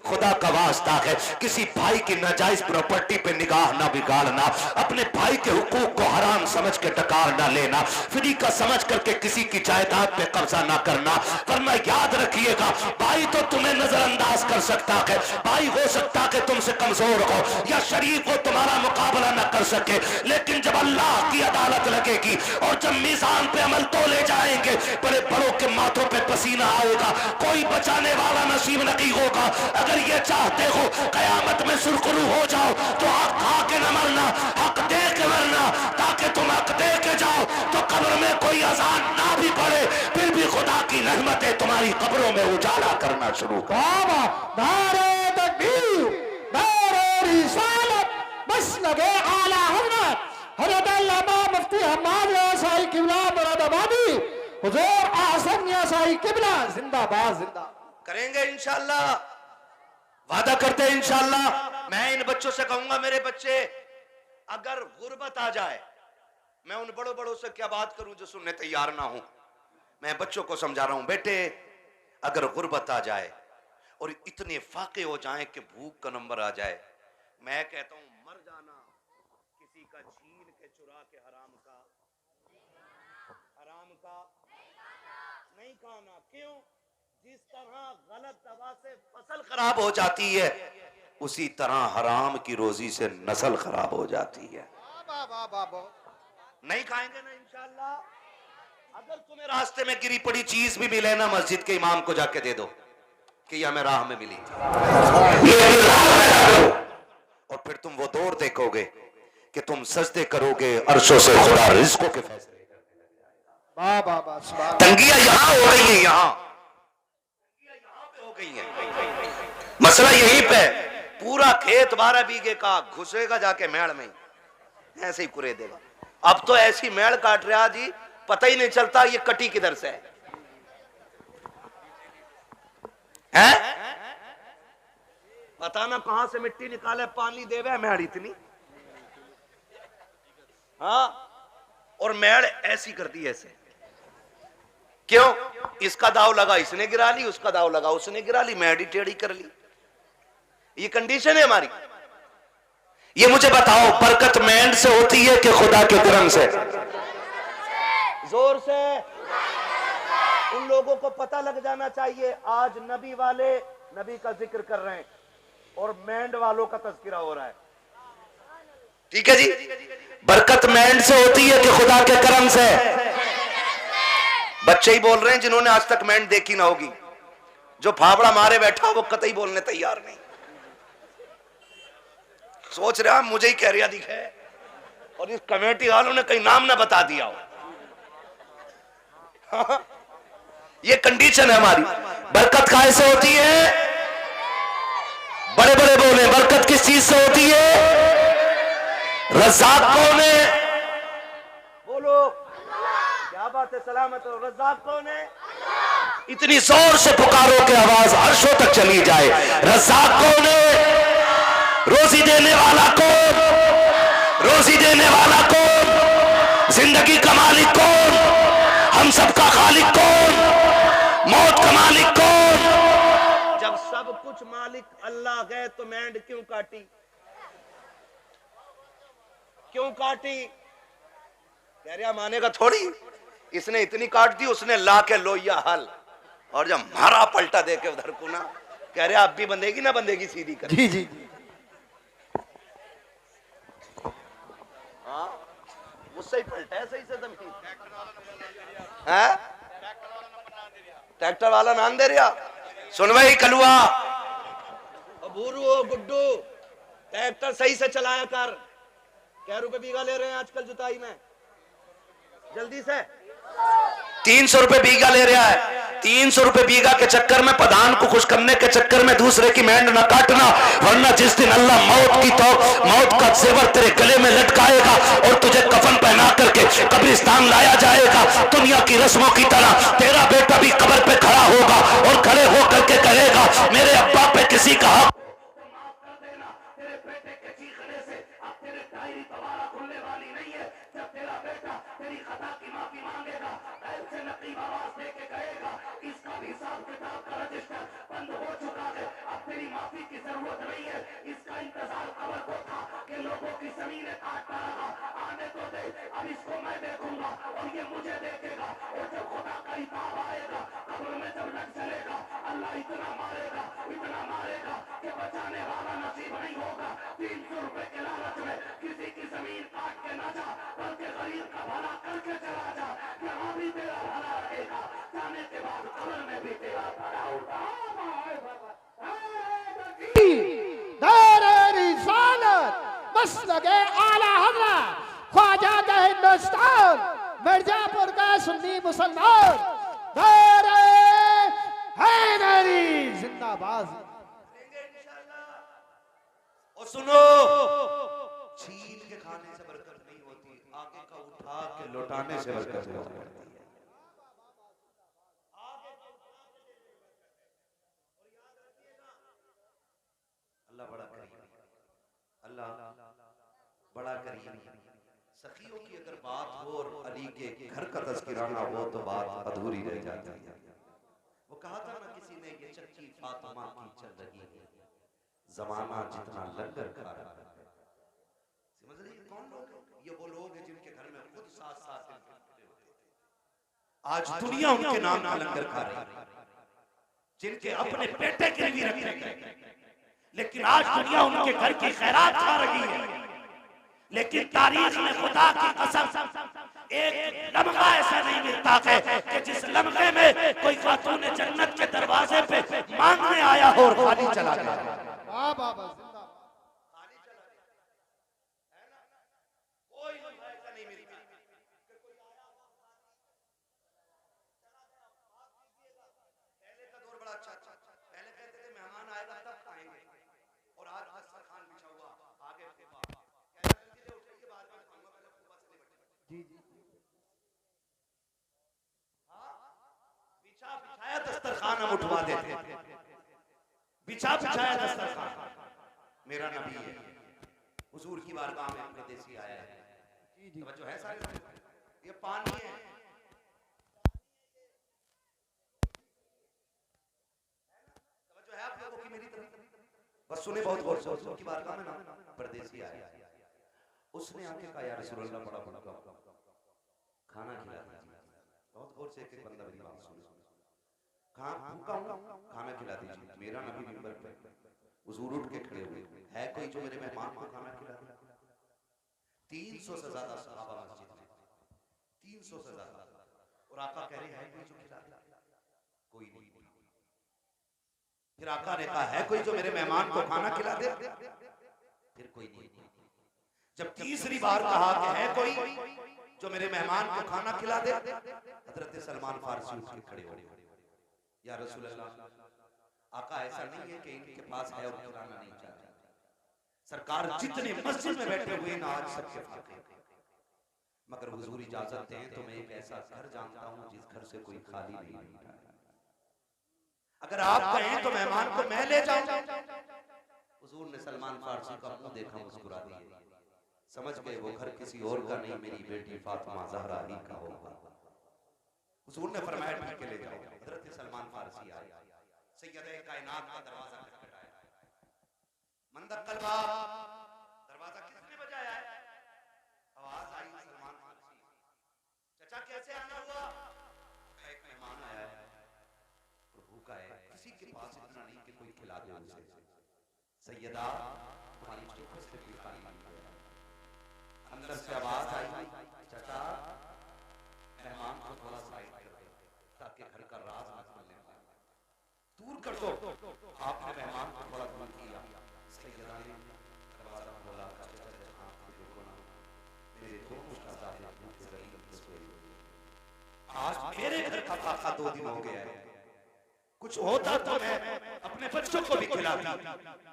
खुदा का वास्ता है किसी भाई की नाजायज प्रॉपर्टी पे निगाह ना बिगाड़ना, अपने भाई के हुकूक को हराम समझ के डकार ना लेना, फ्री का समझ करके किसी की जायदाद पे कब्जा ना करना। वरना याद रखिएगा, भाई तो तुम्हें नजरअंदाज कर सकता है, भाई हो सकता है तुमसे कमजोर हो या शरीफ हो, तुम्हारा मुकाबला ना कर सके, लेकिन जब अल्लाह की अदालत लगेगी और जब मीजान पे अमल तोले जाएंगे, बड़े बड़ों के माथों पे पसीना आएगा, कोई बचाने वाला नसीब नहीं होगा। अगर ये चाहते हो कयामत में सुरखरू हो जाओ तो हक खा के न मरना, हक दे के मरना, ताकि तुम हक दे के जाओ तो कब्र में कोई अजान ना भी पड़े, फिर भी खुदा की रहमतें तुम्हारी कब्रों में उजाला करना शुरू कर। नारे तकबीर, नारे रिसालत, मसलबे आला हज़रत हज़रत अल्लामा मुफ्ती हम्माद यासाई किबला मुरादाबादी, हुजूर आज़म यासाई किबला जिंदाबाद जिंदा। करेंगे इंशाअल्लाह, वादा करते हैं इंशाअल्लाह। मैं इन बच्चों से कहूंगा, मेरे बच्चे अगर गुर्बत आ जाए, मैं उन बड़ों बड़ों से क्या बात करूं जो सुनने तैयार ना हो। मैं बच्चों को समझा रहा हूं, बेटे अगर गुर्बत आ जाए और इतने फाके हो जाए कि भूख का नंबर आ जाए, मैं कहता हूं मर जाना किसी का छीन के चुरा के हराम का नहीं खाना। क्यों? जिस तरह गलत दवा से फसल खराब हो जाती है, उसी तरह हराम की रोजी से नस्ल खराब हो जाती है। नहीं खाएंगे ना इंशाअल्लाह। अगर तुम्हें रास्ते में गिरी पड़ी चीज भी मिले ना, मस्जिद के इमाम को जाके दे दो कि यह हमें राह में मिली थी, और फिर तुम वो दौर देखोगे कि तुम सजदे करोगे, अर्शों से खुदा रिज़्क़ों के फैसले। तंगियां यहां हो रही है, यहां पे हो गई है। मसला यहीं पे, पूरा खेत 12 बीघे का घुसेगा जाके मेड़ में, ऐसे ही कुरे देगा। अब तो ऐसी मेड़ काट रहा जी, पता ही नहीं चलता ये कटी किधर से है? पता ना कहां से मिट्टी निकाले, पानी देवे मेड़ इतनी। हाँ, और मेड़ ऐसी कर दी ऐसे। क्यों? इसका दाव लगा इसने गिरा ली, उसका दाव लगा उसने गिरा ली, मेड़ ही टेढ़ी कर ली। ये कंडीशन है हमारी। ये मुझे बताओ, बरकत मेंढ से होती है कि खुदा के करम से? जोर से। उन लोगों को पता लग जाना चाहिए, आज नबी वाले नबी का जिक्र कर रहे हैं और मेंढ वालों का तज़किरा हो रहा है। ठीक है जी, बरकत मेंढ से होती है कि खुदा के करम से? बच्चे ही बोल रहे हैं जिन्होंने आज तक मेंढ देखी ना होगी। जो फावड़ा मारे बैठा वो कतई बोलने तैयार नहीं। सोच रहा मुझे ही कह रिया दिखे, और इस कमेटी वालों ने कहीं नाम ना बता दिया हो। ये कंडीशन है हमारी। बरकत काहे से होती है? बड़े बड़े बोले, बरकत किस चीज से होती है? रज़ाक कौन है? बोलो, क्या बात है, सलामत हो। रज़ाक कौन है? इतनी जोर से पुकारो कि आवाज अर्शों तक चली जाए। रज़ाक कौन है? रोजी देने वाला कौन? रोजी देने वाला कौन? जिंदगी का मालिक कौन? हम सबका खालिक कौन? मौत का मालिक कौन? जब सब कुछ मालिक अल्लाह गए तो मेंढ क्यों काटी? क्यों काटी? कह रहा मानेगा थोड़ी, इसने इतनी काट दी, उसने ला के लोहिया हल, और जब मारा पलटा दे के उधर को ना, कह रहा अब भी बंधेगी ना बंधेगी सीधी कर। जी जी, हाँ, मुझसे ही पलटा है सही से जमीन है। ट्रैक्टर वाला नाम दे रहा। सुन भाई कलुआ, भूरू गुड्डू, ट्रैक्टर सही से चलाया कर। क्या रुपए बीघा ले रहे हैं आजकल जुताई में? जल्दी से 300 रुपए बीघा ले रहा है। 300 रुपए बीघा के चक्कर में, प्रधान को खुश करने के चक्कर में दूसरे की मेंढ न काटना, वरना जिस दिन अल्लाह मौत का जेवर तेरे गले में लटकाएगा और तुझे कफन पहना करके कब्रिस्तान लाया जाएगा, दुनिया की रस्मों की तरह तेरा बेटा भी कब्र पे खड़ा होगा और खड़े होकर के कहेगा मेरे अब्बा पे किसी का हक बंद हो चुका है, अब तेरी माफी जमीनें काटता रहा, आने तो दे, अब इसको मैं देखूंगा और ये मुझे देखेगा। और जब खुदा का हिसाब आएगा, कब्र में जब लग चलेगा, अल्लाह इतना मारेगा कि बचाने वाला नसीब नहीं होगा। 300 रुपए के लालच में किसी की जमीन काट के ना जा, बल्कि गरीब का भला करके चला जा। यहाँ भी तेरा भला रहेगा, जाने के बाद कब्र में भी तेरा भला होगा। दारे रिसालत मसलके आला हज़रत ख्वाजा का हिंदुस्तान मिर्जापुर का सुन्नी मुसलमान दारे हैदरी जिंदाबाद। और सुनो, छीन के खाने से बरकत नहीं होती, आगे का उठा के लौटाने से बरकत होती है। अल्लाह बड़ा करीम, अल्लाह बड़ा करीम। सखियों की अगर बात हो और अली के घर का तज़किरा ना हो तो बात अधूरी रह जाती है। वो कहा था ना किसी ने, ये चच्ची फातिमा की चल रही है, जमाना जितना लंगर खा रहा है। समझ रही है कौन लोग? ये वो लोग हैं जिनके घर में खुद 7-7 दिन खड़े होते थे। आज दुनिया उनके नाम का लंगर खा रही है, जिनके अपने पेटे गिरवी रखे गए, लेकिन आज दुनिया उनके घर की खैरात खा रही है। लेकिन तारीख में खुदा की कसम एक लम्हा ऐसा नहीं मिलता है कि जिस लम्हे में कोई खातून जन्नत के दरवाजे पे मांगने आया हो और खाली चला गया। वाह वाह वाह, खाली चला गया है ना, कोई लम्हा ऐसा नहीं मिलता कि कोई आया। पहले का दौर बड़ा अच्छा था, पहले कहते थे मेहमान आएगा तब खाएंगे, और आज दस्तरखान बिछा हुआ आगे जी जी बिछाया दस्तरखान हम उठवा देते, बिछाया दस्तरखान। मेरा नबी है, हुजूर की बारगाह में परदेसी आया है। तवज्जो है सारे, ये पानी है, तवज्जो है आप लोगों की मेरी तरफ, बस सुने बहुत गौर से। हुजूर की बारगाह में ना परदेसी आया, उसने आके कहा, या रसूल अल्लाह बड़ा भूखा, खाना खिला दीजिए। बहुत गौर से एक बंदा मेरी बात सुने, भूखा हूं, खाना खिला दीजिए। मेरा नबी मिंबर पे हुजूर उठ के खड़े हुए, है कोई जो मेरे मेहमान को खाना खिला दे? 300 से ज्यादा सहाबा मस्जिद में, 300 से ज्यादा, और आका कह रहे हैं कोई जो खिला दे? कोई नहीं। फिर आका ने कहा, है कोई जो मेरे मेहमान को खाना खिला दे? फिर कोई नहीं। जब तीसरी बार कहा कि है कोई जो मेरे मेहमान को खाना खिला दे, हजरत सलमान फारसी उठ के खड़े हो गए, या रसूल अल्लाह, आका ऐसा नहीं है कि इनके पास है और खिलाना नहीं चाहते। सरकार जितने मस्जिद में बैठे हुए ना आज सबके फाके, मगर हुजूर इजाजत दें तो मैं एक ऐसा घर जानता हूं जिस घर से कोई खाली नहीं बैठा है। अगर आप कहें तो मेहमान को मैं ले जाऊं। हुजूर ने सलमान फारसी का मुंह देखा, मुस्कुरा दिए, समझ गए वो घर किसी और का नहीं, मेरी बेटी फातिमा ज़हरा ही का होगा। हुजूर ने फरमाया ठीक है ले जाओ। हजरत सलमान फारसी आए, सैयद कायनात का दरवाजा खटखटाया, मंदक्कल बाब, दरवाजा किसने बजाया है? आवाज आई सलमान फारसी, चाचा कैसे आना हुआ? एक मेहमान आया है और भूखा है, किसी के पास इतना नहीं कि कोई खिला दे उसे। सैयदा तुम्हारी चोखों से कोई खाली नहीं है। अंदर से आवाज आई, चाचा मेहमान को थोड़ा साइड कर दो ताकि घर का राज न खुलने पाए, दूर कर दो। आपने मेहमान को थोड़ा दूर किया, सैयदा ने दरवाजा खोला, मेरे दोनों शहजादे भूखे गरीब सोए हुए, आज मेरे घर का खाका 2 दिन हो गया है, कुछ होता तो मैं अपने बच्चों को भी खिलाता।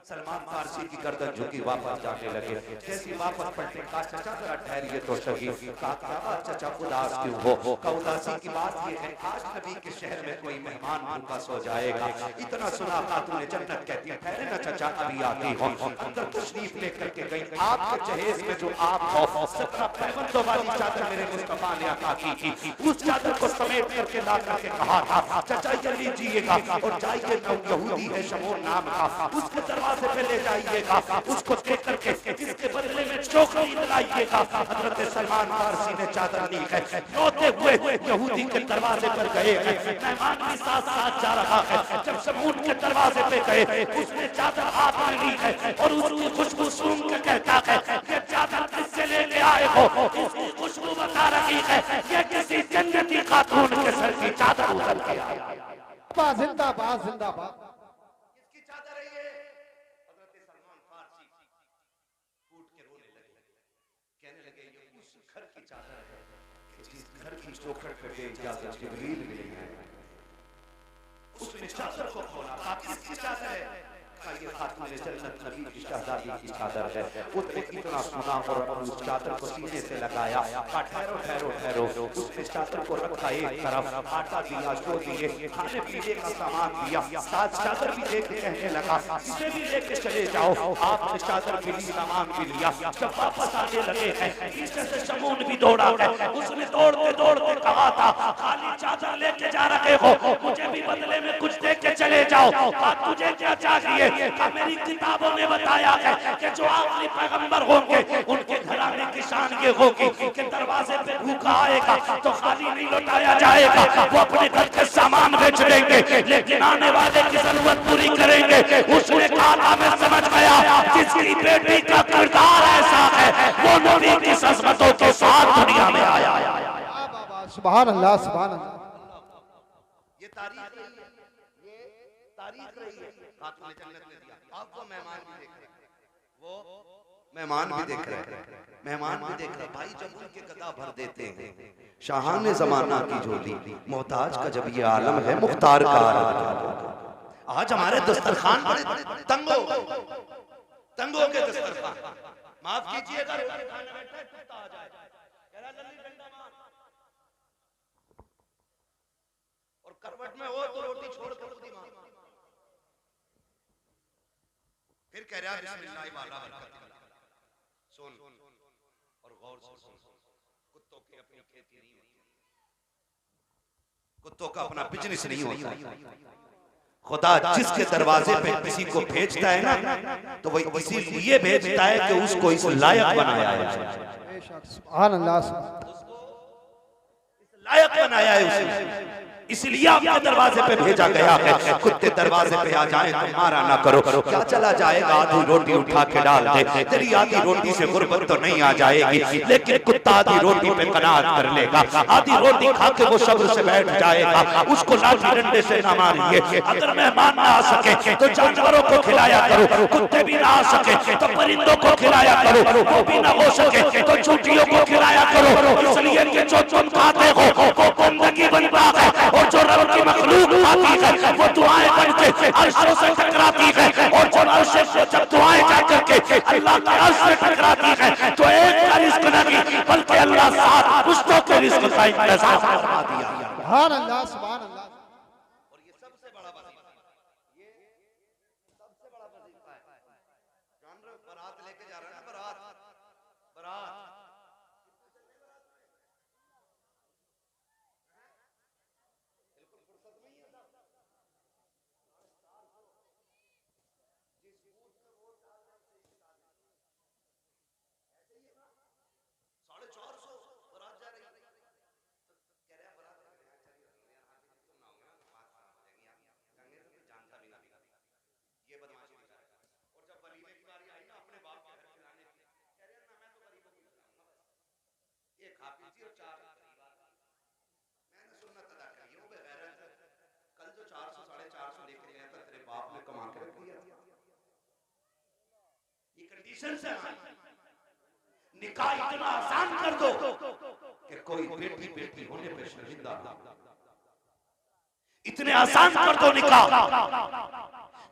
सलमान फारसी की गर्दन झुकी, वापस जाने लगे। जैसी वापस पलटे, कहा चाचा जरा ठहरिए तो सही। कहा चाचा उदास क्यों हो? का उदासी की बात ये है, आज नबी के शहर में कोई मेहमान भूखा सो जाएगा। इतना सुना खातून जन्नत कहती है, ठहरे ना चाचा अभी आती हो। अंदर तशरीफ लेकर के गई, आपके जहेज में जो आप हो, 17 पैबंदों वाली चादर मेरे मुस्तफा ने अता की थी, उस चादर को समेट करके ला करके कहा था, चाचा ये लीजिएगा और जाइए, यहूदी है शमून नाम का, उसके दरवाजे पे ले जाइएगा, उसको देख करके इसके बदले में चोखड़ी दिलाइएगा। हजरत सलमान फारसी ने चादर ली है, रोते हुए यहूदी के दरवाजे पर गए हैं, मेहमान भी साथ साथ जा रहा है। जब शमून के दरवाजे पे गए, उसने चादर हाथ में ली है और उसकी खुशबू सूंघ के कहता है, ये चादर किससे लेके आए हो? इसकी खुशबू बता रही है ये किसी जन्नती खातून के सर की चादर उतर के आई। जिंदाबाद जिंदाबाद। किसकी चादर है ये? हजरत सलमान फारसी फूट के रोने लगे, कहने लगे ये उस घर की चादर है कि जिस घर की चौखट पे बेइजाजत जिब्रील मिले हैं। उसने चादर को खोला, कहा किसकी चादर है? ये खातून जन्नत नबी की शहजादी की चादर है। उसने इतना सुना और उस चादर को सीने से लगाया। ठहरो ठहरो ठहरो, उसने चादर को रखा एक तरफ, आटा दिया, जो दिए, खाने पीने का सामान दिया, साथ चादर भी लेके कहने लगा इसे भी लेके चले जाओ। आपने चादर भी ली, सामान भी लिया। जब वापस आने लगे हैं, पीछे से शमून भी दौड़ा है। उसने दौड़ते दौड़ते कहा था खाली चादर लेके जा रहे हो, मुझे भी बदले में कुछ दे के चले जाओ। तुझे क्या चाहिए? मेरी किताबों ने बताया है कि जो आखिरी पैगंबर होंगे उनके घराने की शान ये होगी कि दरवाजे पे भूखा आएगा तो खाली नहीं लौटाया जाएगा, वो अपने घर के सामान बेच देंगे लेकिन आने वाले की जरूरत पूरी करेंगे। उसने कहा मैं समझ गया, जिसकी बेटी का किरदार ऐसा है वो नबी की अज़मतों के साथ दुनिया में आया। सुभान अल्लाह सुभान अल्लाह। ये तारीख रही है, ये तारीख रही है। खातून जन्नत ने दिया। आप वो मेहमान भी देख रहे हैं, वो मेहमान भी देख रहे हैं, मेहमान भी देख रहे हैं। भाई जब उनके गदा भर देते हैं, शाहान जमाना की झोली, मोहताज का जब ये आलम है, मुख्तार का आलम। आज हमारे दस्तरखान बड़े तंगो तंगो के दस्तरखान, माफ कीजिएगा, रोटी खाने बैठा है, कुत्ता आ जाए, कह रहा लल्ली डंडा मार, और करवट में हो तो रोटी छोड़ कर खुद ही मार, फिर कह रहा बिस्मिल्लाह वाला बरकत। सुन और गौर से सुन, कुत्तों की अपनी खेती नहीं होती, कुत्तों का अपना बिजनेस नहीं होता। खुदा जिसके दरवाजे पे किसी को भेजता है ना, तो वही इसीलिए भेजता है कि उसको इस लायक बनाया है। सुभान अल्लाह, लायक बनाया है उसे, इसलिए आपके दरवाजे पे भेजा गया है। कुत्ते दरवाजे पे आ जाएं तो मारा ना करो, क्या चला जाएगा, आधी रोटी उठा के डाल दे, तेरी आधी रोटी से गुर्बत तो नहीं आ जाएगी, लेकिन कुत्ता आधी रोटी पे कनात कर लेगा, आधी रोटी खा के वो सब्र से बैठ जाएगा। उसको लाठी डंडे से ना मारिए। अगर मेहमान ना आ सके तो जानवरों को खिलाया करो, कुत्ते भी ना आ सके तो परिंदों को खिलाया करो, वो भी ना हो सके तो चूटियों को खिलाया करो, इसलिए कि जो तुम खाते हो वो गंदगी बनता है, और जो रब की मखलूक आती है वो दुआएं बनके अर्शों से टकराती है, और जो अर्श से जब दुआएं जा करके अल्लाह के अर्श से टकराती है तो एक का रिज़्क नहीं बल्कि अल्लाह साथ पुश्तों के रिज़्क का इंतज़ाम फरमा दिया। सुभान अल्लाह सुभान अल्लाह। और ये सबसे बड़ा वजीफा है, ये सबसे बड़ा वजीफा है। जान रहे हो, बारात लेके जा रहे हैं ना, बारात बारात निकाह इतना आसान कर दो कि कोई बेटी बेटी होने पे शर्मिंदा, इतने आसान कर दो निकाह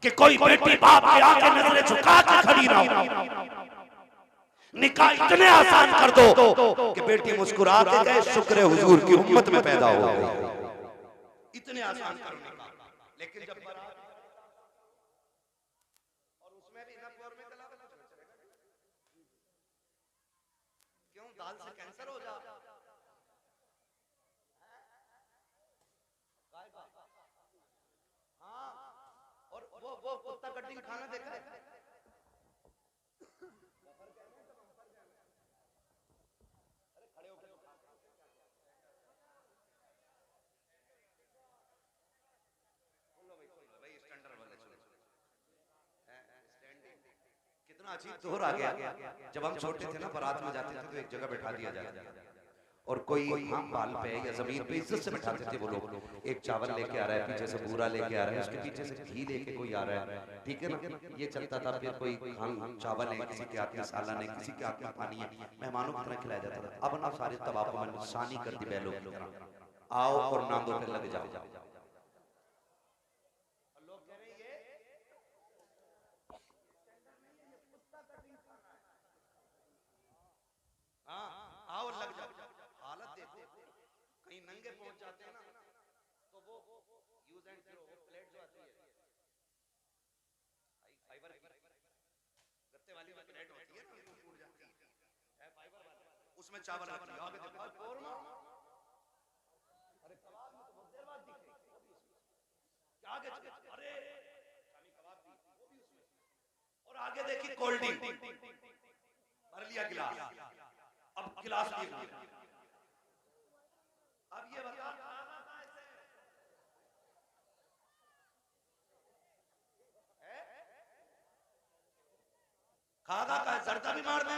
कि कोई बेटी बाप के आगे नजरें झुका के खड़ी ना हो। निकाह इतने आसान कर दो कि बेटी मुस्कुरा के कहे शुक्र है हुजूर की उम्मत में पैदा हो गई। इतने आसान करो निकाह। लेकिन जब और उसमें भी नब्बे में कला क्यों दाल से कैंसर हो जा, हाँ, और वो कुत्ता कटिंग खाना देखा है? कितना अजीब दौर आ गया। जब हम छोटे थे ना, बारात में जाते थे तो एक जगह बैठा दिया जाता और कोई हम बाल पे या जमीन पे इज्जत से बैठाते थे वो लोग। एक चावल लेके आ रहा है, पीछे से बूरा लेके आ रहा है, उसके पीछे से घी लेके कोई आ रहा है, ठीक है ना, ये चलता था। फिर कोई हम चावल है, किसी के हाथ में सालन है, किसी के हाथ में पानी है, मेहमानों की तरह खिलाया जाता था। अब ना सारे तबाह को नुकसानी कर दी बैलों की तरह। आओ और नांदों पे लग जाओ। आओ और लग जाओ। हालत देखो, कहीं नंगे पहुंच जाते हैं ना तो वो यूज एंड थ्रो प्लेट जो आती है फाइबर की, गत्ते वाली जो प्लेट होती है ना, वो टूट जाती है फाइबर वाली, उसमें चावल आती है। आगे देखो कोरमा, अरे कबाब में तो बहुत देर बाद दिखे, आगे अरे शामी कबाब भी वो भी उसमें, और आगे देखिए कोल्ड ड्रिंक भर लिया गिलास। अब गिलास लिया, अब ये बता खागा का जर्दा भी मार दें।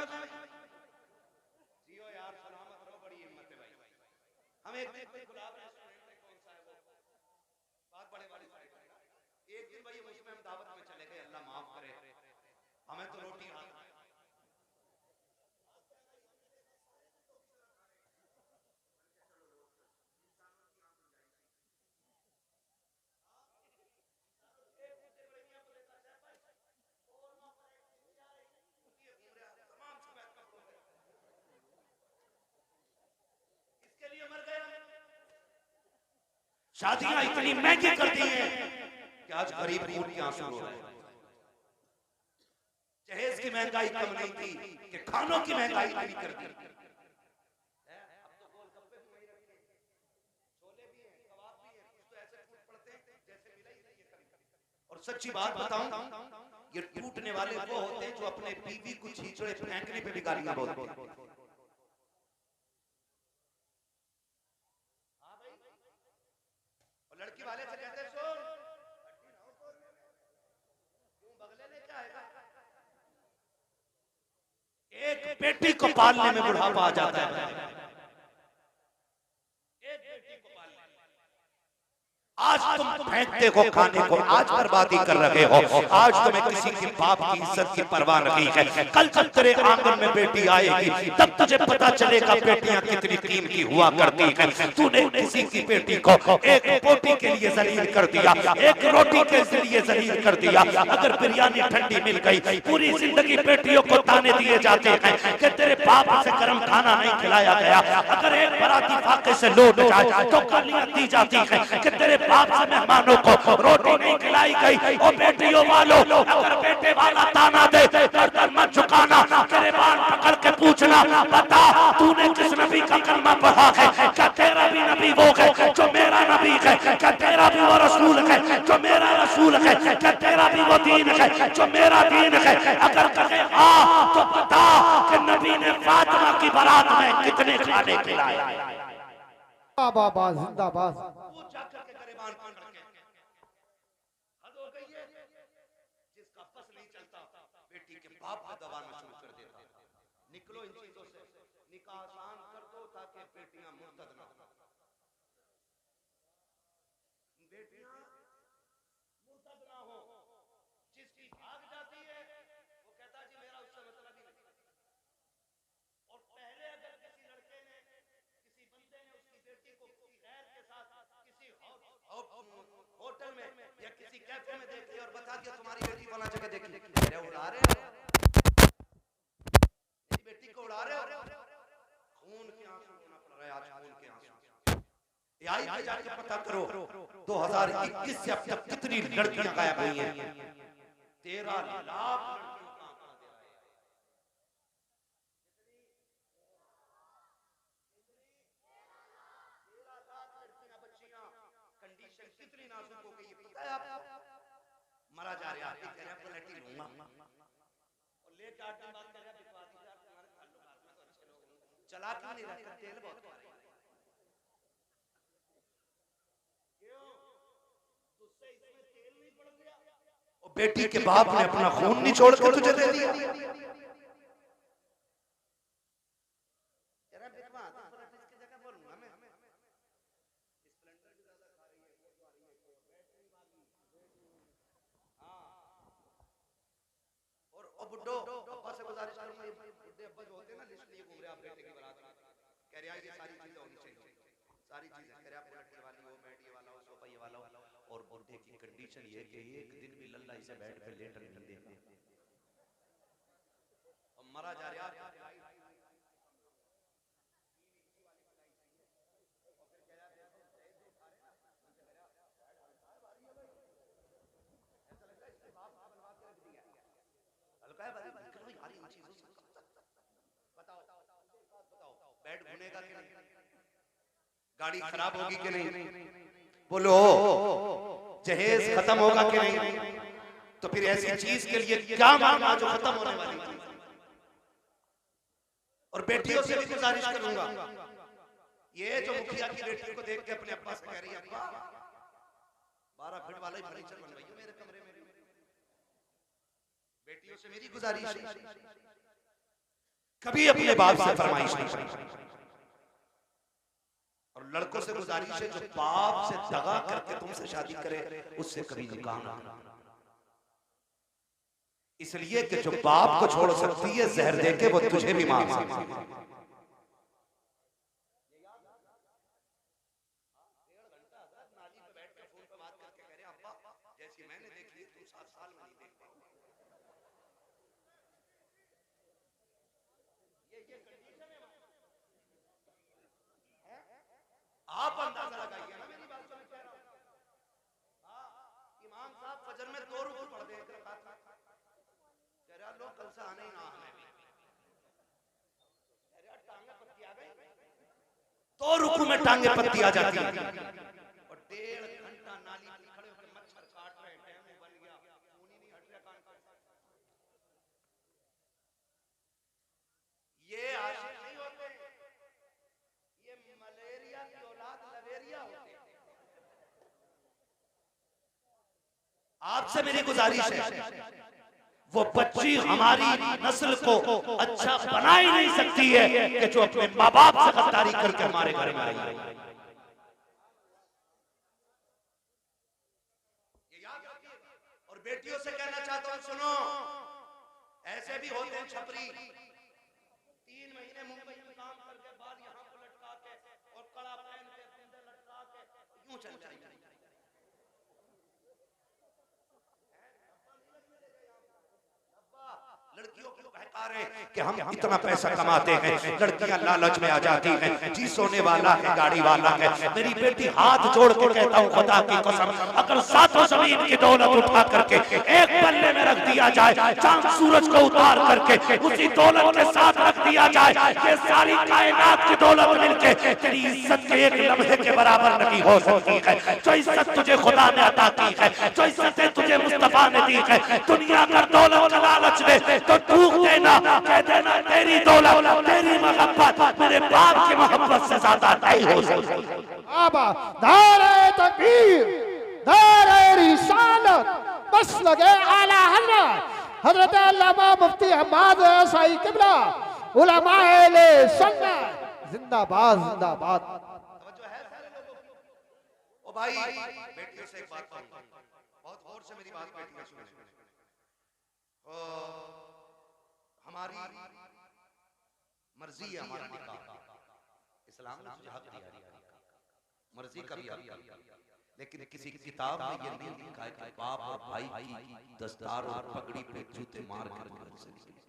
जियो यार, सलामत रहो, बड़ी हिम्मत है भाई। हम एक दिन गुलाब रेस्टोरेंट में, कौन सा है वो, बहुत बड़े वाले साइड, एक दिन भाई उसमें हम दावत में चले गए, अल्लाह माफ करे, हमें तो रोटी शादियां इतनी महंगी कर दी हैं कि आज गरीब खून के आंसू रो रहे हैं। जहेज की महंगाई कम नहीं थी कि खानों की महंगाई इतनी कर दी। अब तो गोलगप्पे भी वही रखे, छोले भी हैं, कबाब भी हैं, कुछ तो ऐसे टूट पड़ते हैं जैसे मिला ही नहीं है कभी। और सच्ची बात बताऊं, ये टूटने वाले वो होते हैं जो अपने बीवी को छींचड़े फेंकने पे भी गालियां बोलते हैं। लड़की वाले से कहते सुन, क्यों बगले लेके आएगा? एक बेटी को पालने में बुढ़ापा आ जाता है। एक बेटी को पालने, आज तुम फेंकते हो खाने को, आज बर्बादी कर रहे हो, आज तुम्हें किसी के बाप की इज्जत की परवाह नहीं है। कल जब तेरे आंगन में बेटी आएगी तब तुझे पता चलेगा बेटियां कितनी कीमती हुआ करती हैं। तूने किसी की बेटी को एक बोटी के लिए जलील कर दिया, एक रोटी के लिए जलील कर दिया। अगर बिरयानी ठंडी मिल गई, पूरी जिंदगी बेटियों को ताने दिए जाते हैं कि तेरे बाप से गर्म खाना नहीं खिलाया गया। अगर एक बराती फाके से लौट जाए तो गालियां दी जाती है कि तेरे बाप से मेहमानों को रोटी नहीं खिलाई गई। और बेटियों वालों, अगर बेटे वाला ताना दे, गर्दन मत झुकाना, गिरबान पकड़ के पूछना, बता तूने किस नबी का कलमा पढ़ा है? क्या तेरा भी नबी वो है जो मेरा नबी है? क्या तेरा भी वो रसूल है जो मेरा रसूल है? क्या तेरा भी वो दीन है जो मेरा दीन है? अगर कहे हाँ तो बता कि नबी ने फातिमा की बारात में कितने खाने खिलाए। बाबा जिंदाबाद। जिसका बस नहीं चलता बेटी के बाप का दबाना शुरू कर देता। निकलो इन चीजों से, निकाह आसान कर दो ताकि बेटियां मुर्तद ना हो। बेटियां मुर्तद ना हो, जिसकी भाग जाती है वो कहता जी मेरा उससे मतलब ही नहीं। और पहले अगर किसी लड़के ने, किसी बंदे ने उसकी बेटी को किसी गैर के साथ किसी होटल में या किसी कैफे में देख लिया और बता दिया तुम्हारी बेटी फला जगह देखी, अरे उड़ा रहे हो, मेरी बेटी को उड़ा रहे हो, खून के आंसू रोना पड़ रहा है आज, खून के आंसू। आई पे जाके पता करो 2021 से अब तक कितनी लड़कियां गायब हुई हैं। 13 लाख लड़कियों का आंकड़ा दे रहा है। कंडीशन कितनी नाजुक हो गई है पता है आपको? मरा जा रहा है, कह रहा पलट ही लूंगा और ले 4 दिन बाद कह रहा बिकवा दी यार, तुम्हारे ताल्लुकात में तो अच्छे लोग नहीं, चला क्यों नहीं रखा, तेल बहुत खा रहे हैं। क्यों तुझसे इसमें तेल नहीं पड़ गया, और बेटी के बाप ने अपना खून नहीं छोड़ के तुझे दे दिया। यार बिकवा दो पलट, इसकी जगह बोलूंगा मैं, स्प्लेंडर भी ज्यादा खा रही है, बैटरी वाली। और बुड्ढो अब्बा से गुजारिश करूंगा, ये बुड्ढे अब्बा जो होते हैं ना लिस्ट लिए घूम रहे आप बेटे की बारात में, कह रहे हैं ये सारी चीजें होनी चाहिए, सारी चीजें कह रहे हैं बुलेट वाली हो, बेड ये वाला हो, सोफा ये वाला हो, और बुड्ढे की कंडीशन ये कि एक दिन भी लल्ला इसे बेड पे लेटने नहीं देगा, और मरा जा रहा है। बेड घुनेगा कि नहीं, गाड़ी खराब होगी कि नहीं, बोलो जहेज खत्म होगा कि नहीं, तो फिर ऐसी चीज के लिए क्या मांगना जो खत्म होने वाली चीज। और बेटियों से भी गुजारिश करूंगा, ये जो मुखिया की बेटी को देख के अपने अब्बा से कह रही है अब्बा 12 फीट वाला ही फर्नीचर बनवाइए मेरे कमरे में, बेटियों से मेरी गुजारिश है कभी अपने बाप से फरमाइश नहीं करी, और लड़कों से गुजारिश है जो बाप से दगा करके तुमसे शादी करे उससे कभी निकाह ना करना, इसलिए कि जो बाप को छोड़ सकती है जहर देके वो तुझे भी मार सकती है। आप अंदाजा लगाइए ना मेरी बात, मैं कह रहा हूं इमाम साहब फजर में 2 रुकू पढ़ दे, कह रहा लोग कल से आने ही ना आने, कह रहा टांगे पत्ती आ गई, 2 रुकू में टांगे पत्ती आ जाती है, और 1.5 घंटा नाली पे खड़े होकर मच्छर काट रहे हैं, डेंगू बन गया, खून ही नहीं हट रहा कान का। ये आशिक नहीं होते, ये मलेरिया की औलाद लवेरिया होते हैं। आपसे मेरी गुजारिश है, वो बच्ची हमारी नस्ल को अच्छा बना ही नहीं सकती है कि जो अपने माँ बाप से गद्दारी करके हमारे घर में आई है। और बेटियों से कहना चाहता हूं सुनो, ऐसे भी होते हैं छपरी, 3 महीने मुंबई में काम करके बाद यहाँ को लटका के और कड़ा पहन के कुंडे लटका के यूं चल जाएंगे। लड़कियों को बहका रहे हैं कि हम इतना पैसा कमाते हैं, लड़कियां लालच में आ जाती हैं, जी सोने वाला है गाड़ी वाला है। मेरी बेटी हाथ जोड़ के कहता हूँ खुदा की कसम, अगर 7 जमीन की दौलत उठा करके एक पल्ले में रख दिया जाए, चांद सूरज को उतार करके उसी दौलत के साथ रख दिया जाए, ये सारी कायनात की दौलत मिलके तेरी इज्जत के एक लम्हे के बराबर नहीं हो सकती है। जो इज्जत तुझे खुदा ने अता की है, जो इज्जतें तुझे मुस्तफा ने दी है, दुनिया अगर दौलत का लालच दे तो टूक देना, कह देना तेरी दौलत तेरी मोहब्बत मेरे बाप की मोहब्बत से ज्यादा नहीं हो सकती। आबा नारे तकबीर, नारे रिसालत, मसलके आला हज़रत अल्लामा मुफ्ती हम्माद साई किबला उलमाए ले सुन्नत जिंदाबाद जिंदाबाद। तवज्जो है सारे लोगों की। ओ भाई बेटियों से एक बात कहूंगा, बहुत गौर से मेरी बात बेटियां सुने। हमारी मर्जी है हमारा निकाह, इस्लाम ने मुझे हक दिया मर्जी का भी हक, लेकिन किसी किताब में ये नहीं लिखा है कि बाप और भाई की दस्तार और पगड़ी पे जूते मार कर घर से निकले।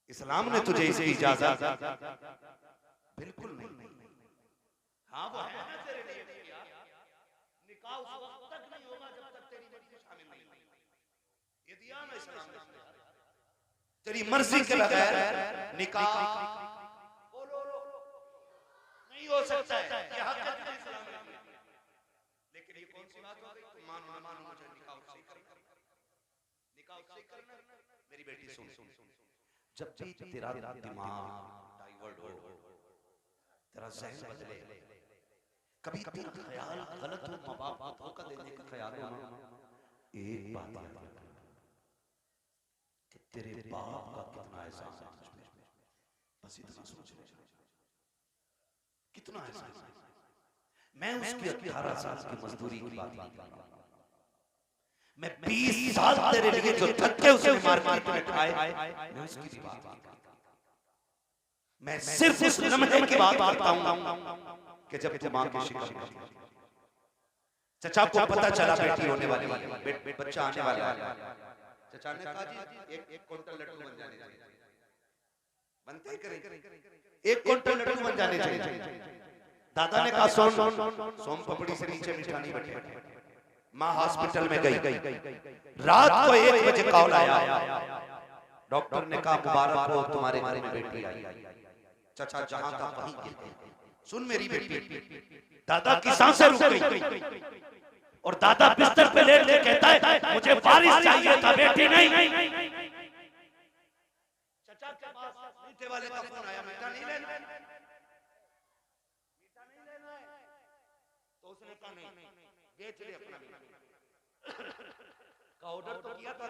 इस्लाम ने तुझे इसकी इजाजत बिल्कुल नहीं। हाँ वो है ना तेरे लिए निकाह उस वक्त तक नहीं होगा जब तक तेरी बेटी शामिल नहीं होगी, ये दिया ना इस्लाम ने। तेरी मर्जी के बगैर निकाह बोलो नहीं हो सकता है, ये हक है इस्लाम ने। लेकिन ये कौन सी बात हो गई, तुम मानो ना मानो मुझे निकाह मेरी बेटी सुन, जब भी तेरा दिमाग डाइवर्ट हो, तेरा ज़हन बदले, कभी तेरा ख्याल गलत हो, माँ बाप को धोखा देने का ख्याल हो, एक बात याद रख कि तेरे बाप का कितना एहसान है तुझ पे, बस इतना सोच ले, कितना एहसान है। मैं उसकी 18 साल की मजदूरी की बात नहीं कर रहा, मैं 20 साल तेरे लिए जो धक्के उसने मार्केट में खाए, मैं उसकी भी बात नहीं करता। मैं सिर्फ उस लम्हे की बात करता हूं कि जब तू मां की शिकन चचा को पता चला बेटी होने वाली, बच्चा आने वाला है, चचा ने कहा जी एक क्विंटल लड्डू बन जाने चाहिए, बनते ही करें, एक क्विंटल लड्डू बन जाने चाहिए। दादा ने कहा सोम पपड़ी से नीचे मीठा नहीं बैठे। माँ हॉस्पिटल में गई, रात को 1 बजे कॉल आया, डॉक्टर ने कहा मुबारक हो तुम्हारे घर में बेटी आई। चचा जहां था वहीं गिर गए। सुन मेरी बेटी, दादा की सांसें रुक गई और दादा बिस्तर पे लेट के कहता है मुझे वारिस चाहिए था, बेटी नहीं। चचा के पास मीठे वाले का फोन आया, मीठा नहीं लेना है, तो उसने कहा नहीं, बेच ले अपना का ऑर्डर तो किया था,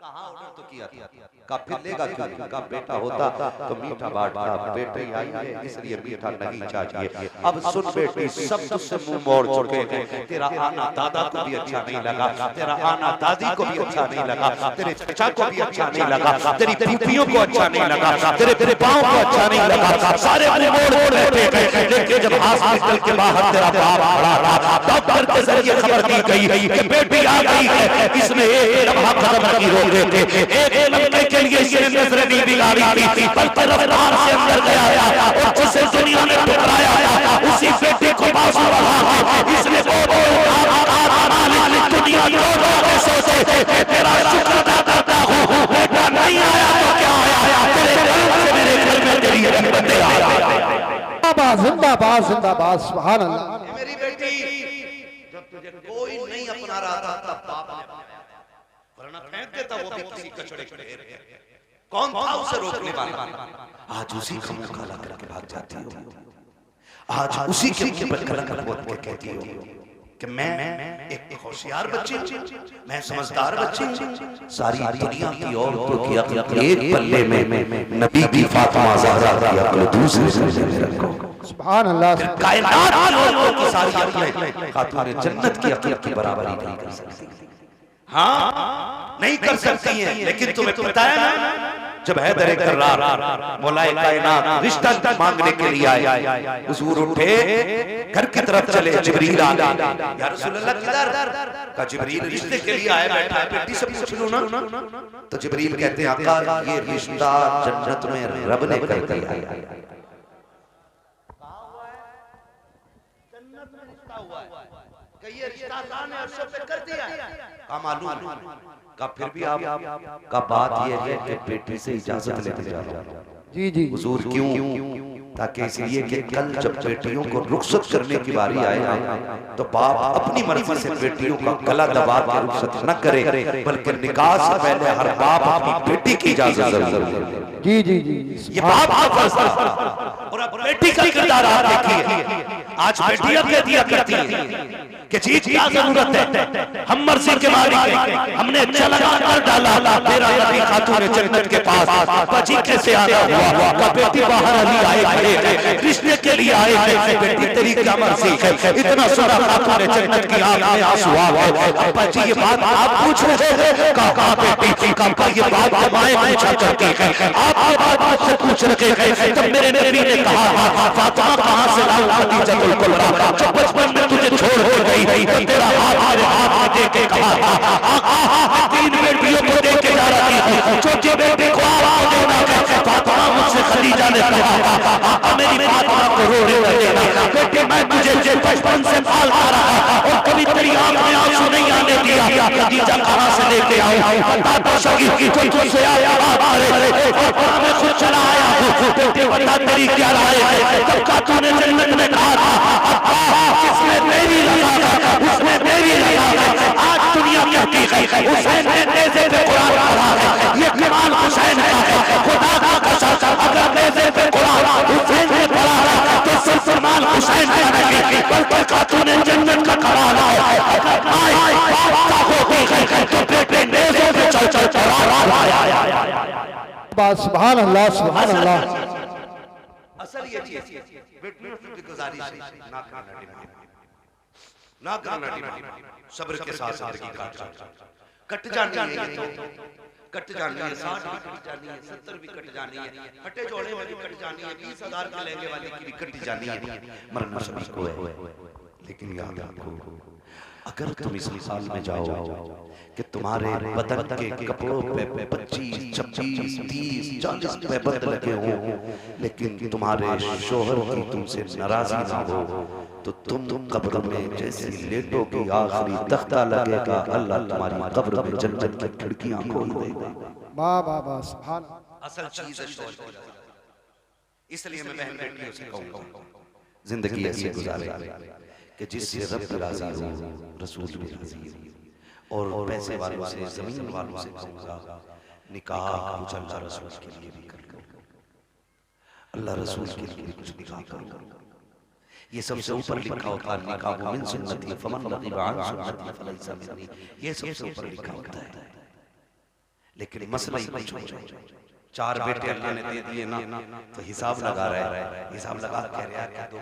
कहां ऑर्डर तो किया था, का फिर लेगा क्यों, का बेटा होता तो मीठा बांटता, बेटे आई है इसलिए मीठा नहीं चाहिए। अब सुन बेटी, सब तुझसे मुंह मोड़ चुके हैं, तेरा आना दादा को भी अच्छा नहीं लगा, तेरा आना दादी को भी अच्छा नहीं लगा, तेरे चचा को भी अच्छा नहीं लगा, तेरी फूफियों को अच्छा नहीं लगा, तेरे बाप को अच्छा नहीं लगा, सारे मुंह मोड़ बैठे गए। लेकिन जब हॉस्पिटल के बाहर तेरा बाप खड़ा था, डॉक्टर के जरिए खबर दी गई कि बेटी आ गई है, इसने एक लम्हा कदम नहीं रोके थे, एक लम्हे के लिए इसने नजर नहीं बिगाड़ी थी, बल्कि रफ्तार से अंदर गया और जिसे दुनिया ने ठुकराया उसी बेटे को बाजू बढ़ा इसने दुनिया सोचे तेरा शुक्र अदा करता हूँ, बेटा नहीं आया तो क्या आया, तेरे घर से मेरे घर में तेरी रहमतें आ गई। जिंदाबाद जिंदाबाद सुभान अल्लाह। मेरी बेटी, जब तुझे कोई नहीं अपना रहा था तब बाप ने वरना फेंक देता वो भी किसी कचड़े के ढेर में। कौन था उसे रोकने वाला? आज उसी का मुंह काला करके भाग जाती हो, आज उसी के मुंह पर कलंक बोल के कहती हो कि मैं एक होशियार बच्ची, मैं समझदार बच्ची, सारी दुनिया की औरतों की अक्ल एक पल्ले में, नबी की फातिमा ज़हरा की अक्ल दूसरे पल्ले में रखो। सुभान अल्लाह। कायनात की औरतों की सारी अक्लें खातून जन्नत की अक्ल की बराबरी नहीं कर सकती। हाँ नहीं कर सकती हैं, लेकिन तुम्हें पता है ना, जब हैदर कर्रार मौलाए कायनात रिश्ता मांगने के लिए आए, हुजूर उठे घर की तरफ चले, जिब्रील आ गए, या रसूल अल्लाह किधर? का जिब्रील रिश्ते के लिए आया बैठा है, बेटी से पूछ लो ना। तो जिब्रील कहते हैं आका ये रिश्ता जन्नत में रब ने कर दिया है, जन्नत में रिश्ता हुआ है, ये रिश्ता अल्लाह ने अर्श पे कर दिया है। का मालूम का फिर भी आप का बात ये है कि बेटी से इजाजत लेते जा रहा हूं। जी जी हुजूर क्यों? ताकि इसलिए कि कल जब बेटियों को रुखसत करने की बारी आए तो बाप अपनी मर्जी से बेटियों का गला दबा के रुखसत न करे, बल्कि निकाह से पहले हर बाप अपनी बेटी की इजाजत जरूर दे। जी जी जी ये बाप का फर्ज है। और अब बेटी का किरदार आप देखिए, आज बेटियां कह दिया करती हैं कि जी क्या जरूरत है, हम मर्जी के मालिक हैं, हमने चला कर डाला तेरा नबी खातून जन्नत के पास, बची कैसे आया हुआ का बेटी बाहर अली आए खड़े रिश्ते के लिए आए थे, बेटी तेरी क्या मर्जी है, इतना सुना खातून जन्नत की आंख में आंसू आ गए। अब्बा जी ये बात आप पूछो, कहा बेटी का ये बात माए पूछा करती है, आप बात मुझसे पूछ रहे हैं। तब मेरे नबी ने कहा फातिमा कहां से लाऊं खदीजतुल कुबरा, जो बचपन में तुझे छोड़ हो गई, तेरा हाथ मेरे हाथ में दे के कहा था 3 बेटियों को दे के जा रही थी, छोटी बेटी को आवाज देना फातिमा मुझसे खदीजा ने कहा था मेरी फातिमा को रोने न देना, बेटे मैं तुझे बचपन से पालता रहा और कभी तेरी आंख में आंसू नहीं आने दिया, खदीजा कहां से लेके आऊं बता तो सही, कोई तुझसे आया फातिमा मैं खुद चला आया हूं, बेटे बता तेरी क्या राय है? तब खातून जन्नत ने कहा था जिसमें मेरी लगा उसमें मेरी लगा, आज दुनिया कहती है हुसैन ने नेज़े पे कुरान पढ़ा है, ये कमाल हुसैन का है। खुदा का कसम अगर नेज़े पे कुरान हुसैन ने पढ़ा है तो सिर्फ कमाल हुसैन का नहीं बल्कि खातून जन्नत का कमाल है। अगर माँ बाप का होती है तो बेटे नेज़े पे चल चल पढ़ा रहा है। सुभान अल्लाह सुभान अल्लाह। असल ये चीज बेटियों की गुजारिश ना करना डिमांड, ना करना डिमांड, सब्र के साथ जिंदगी कट जानी है, कट जानी है, 60 भी कट जानी है, 70 भी कट जानी है, फटे जोड़े वाली कट जानी है, 20,000 का लहंगे वाली की भी कट जानी है, मरना सभी को है। लेकिन याद रखो अगर तुम इस साल में जाओ कि तुम्हारे बदन के कपड़ों पे 25, 26, 30, 40 पैबंद लगे हों, लेकिन तुम्हारे शोहर की तुमसे नाराजगी ना हो तो तुम कब्र में जैसे लेटोगे आखिरी तख्ता लगेगा, अल्लाह तुम्हारी कब्र में जन्नत की खिड़कियां खोल देगा। वाह वाह वाह सुभान। असल चीज है शोहर। इसलिए मैं बहन बेटियों से कहूंगा जिंदगी ऐसी गुजारे कि जिससे रब राजी हो, रसूल भी राजी हो। और पैसे वालों से, जमीन वालों से कहूंगा निकाह कुछ अल्लाह रसूल के लिए भी कर लो, अल्लाह रसूल के लिए कुछ निकाह करो। ये सबसे ऊपर लिखा होता है निकाह मिन सुन्नती फमन रग़िब अन सुन्नती फलैसा मिन्नी, ये सबसे ऊपर लिखा होता है। लेकिन मसला ही कुछ हो, 4 बेटे अल्लाह ने दे दिए ना तो हिसाब लगा रहा है, हिसाब लगा कह रहा है कि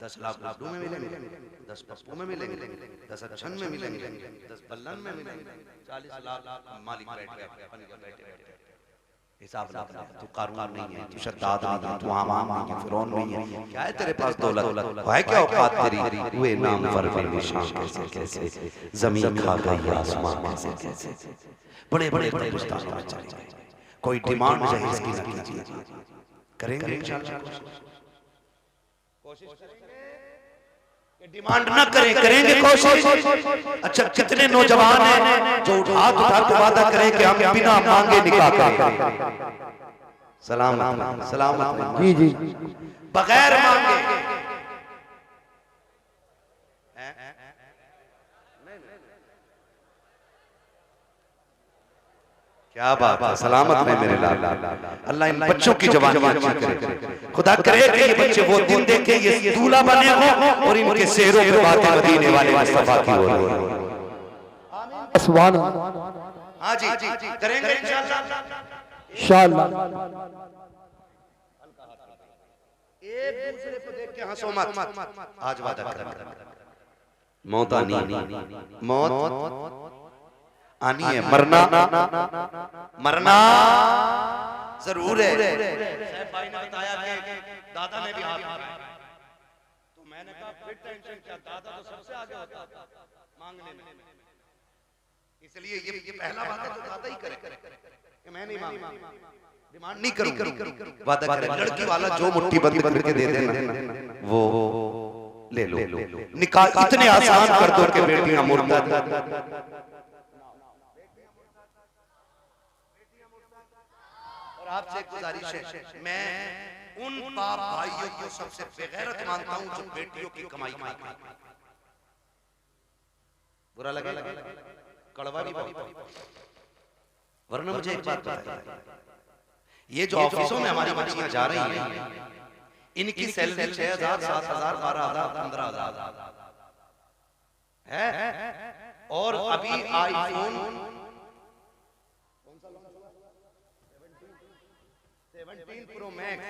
10 लाख उर्दू में मिलेंगे, 10 पप्पू में मिलेंगे, 10 अच्छन में मिलेंगे, 10 बल्लन में मिलेंगे, 40 लाख मालिक बैठ गए अपन के बैठे हिसाब लगा। तू कारून नहीं है, तू शद्दाद नहीं है, तू हामान नहीं है, फिरौन नहीं है, क्या है तेरे पास दौलत है, क्या औकात तेरी, हुए नाम फरवे निशान कैसे कैसे, जमीन खा गई आसमान कैसे कैसे, बड़े बड़े हिंदुस्तानों में चले गए। कोई डिमांड जहेज की ना कीजिए, करेंगे इंशाअल्लाह कोशिश करेंगे, डिमांड ना करें, करेंगे कोशिश। अच्छा कितने नौजवान हैं जो हाथ उठा के वादा करें कि हम बिना मांगे निकाह करेंगे, सलामत सलामत जी जी बगैर मांगे। क्या बात है, सलामत में मेरे लाल। अल्लाह इन बच्चों की जवानी अच्छी करे, खुदा करे कि ये बच्चे वो दिन देखें ये दूल्हा बने हो और इनके शेरों पे बातें मदीने वाले मुस्तफा की हो रही है। सुभान हाँ जी करेंगे इंशाअल्लाह। एक दूसरे को देख के हंसो मत, आज वादा करेंगे। मौत आनी, मौत आनी है, मरना जरूर है। साहब भाई ने बताया कि दादा ने भी हाथ उठाया, तो मैंने कहा फिर टेंशन क्या, दादा तो सबसे आगे होता मांगने में, इसलिए ये पहला बात है जो दादा ही करे कि मैं नहीं मांगूंगा, डिमांड नहीं करूंगा, वादा करे। लड़की वाला जो मुट्ठी बंद करके दे देना वो ले लो। निकाह इतने आसान कर दो कि बेटियां मुर्दा। आपसे गुजारिश है, मैं उन बाप भाइयों को सबसे बेगैरत मानता हूं जो बेटियों की कमाई खाते हैं। बुरा लगे कड़वा नहीं बात, वरना मुझे एक बात बताइए, ये जो ऑफिसों में हमारी बच्चियां जा रही हैं इनकी सैलरी 6,000, 7,000, 12,000, 15,000 है, और अभी आईफोन 17 प्रो मैक्स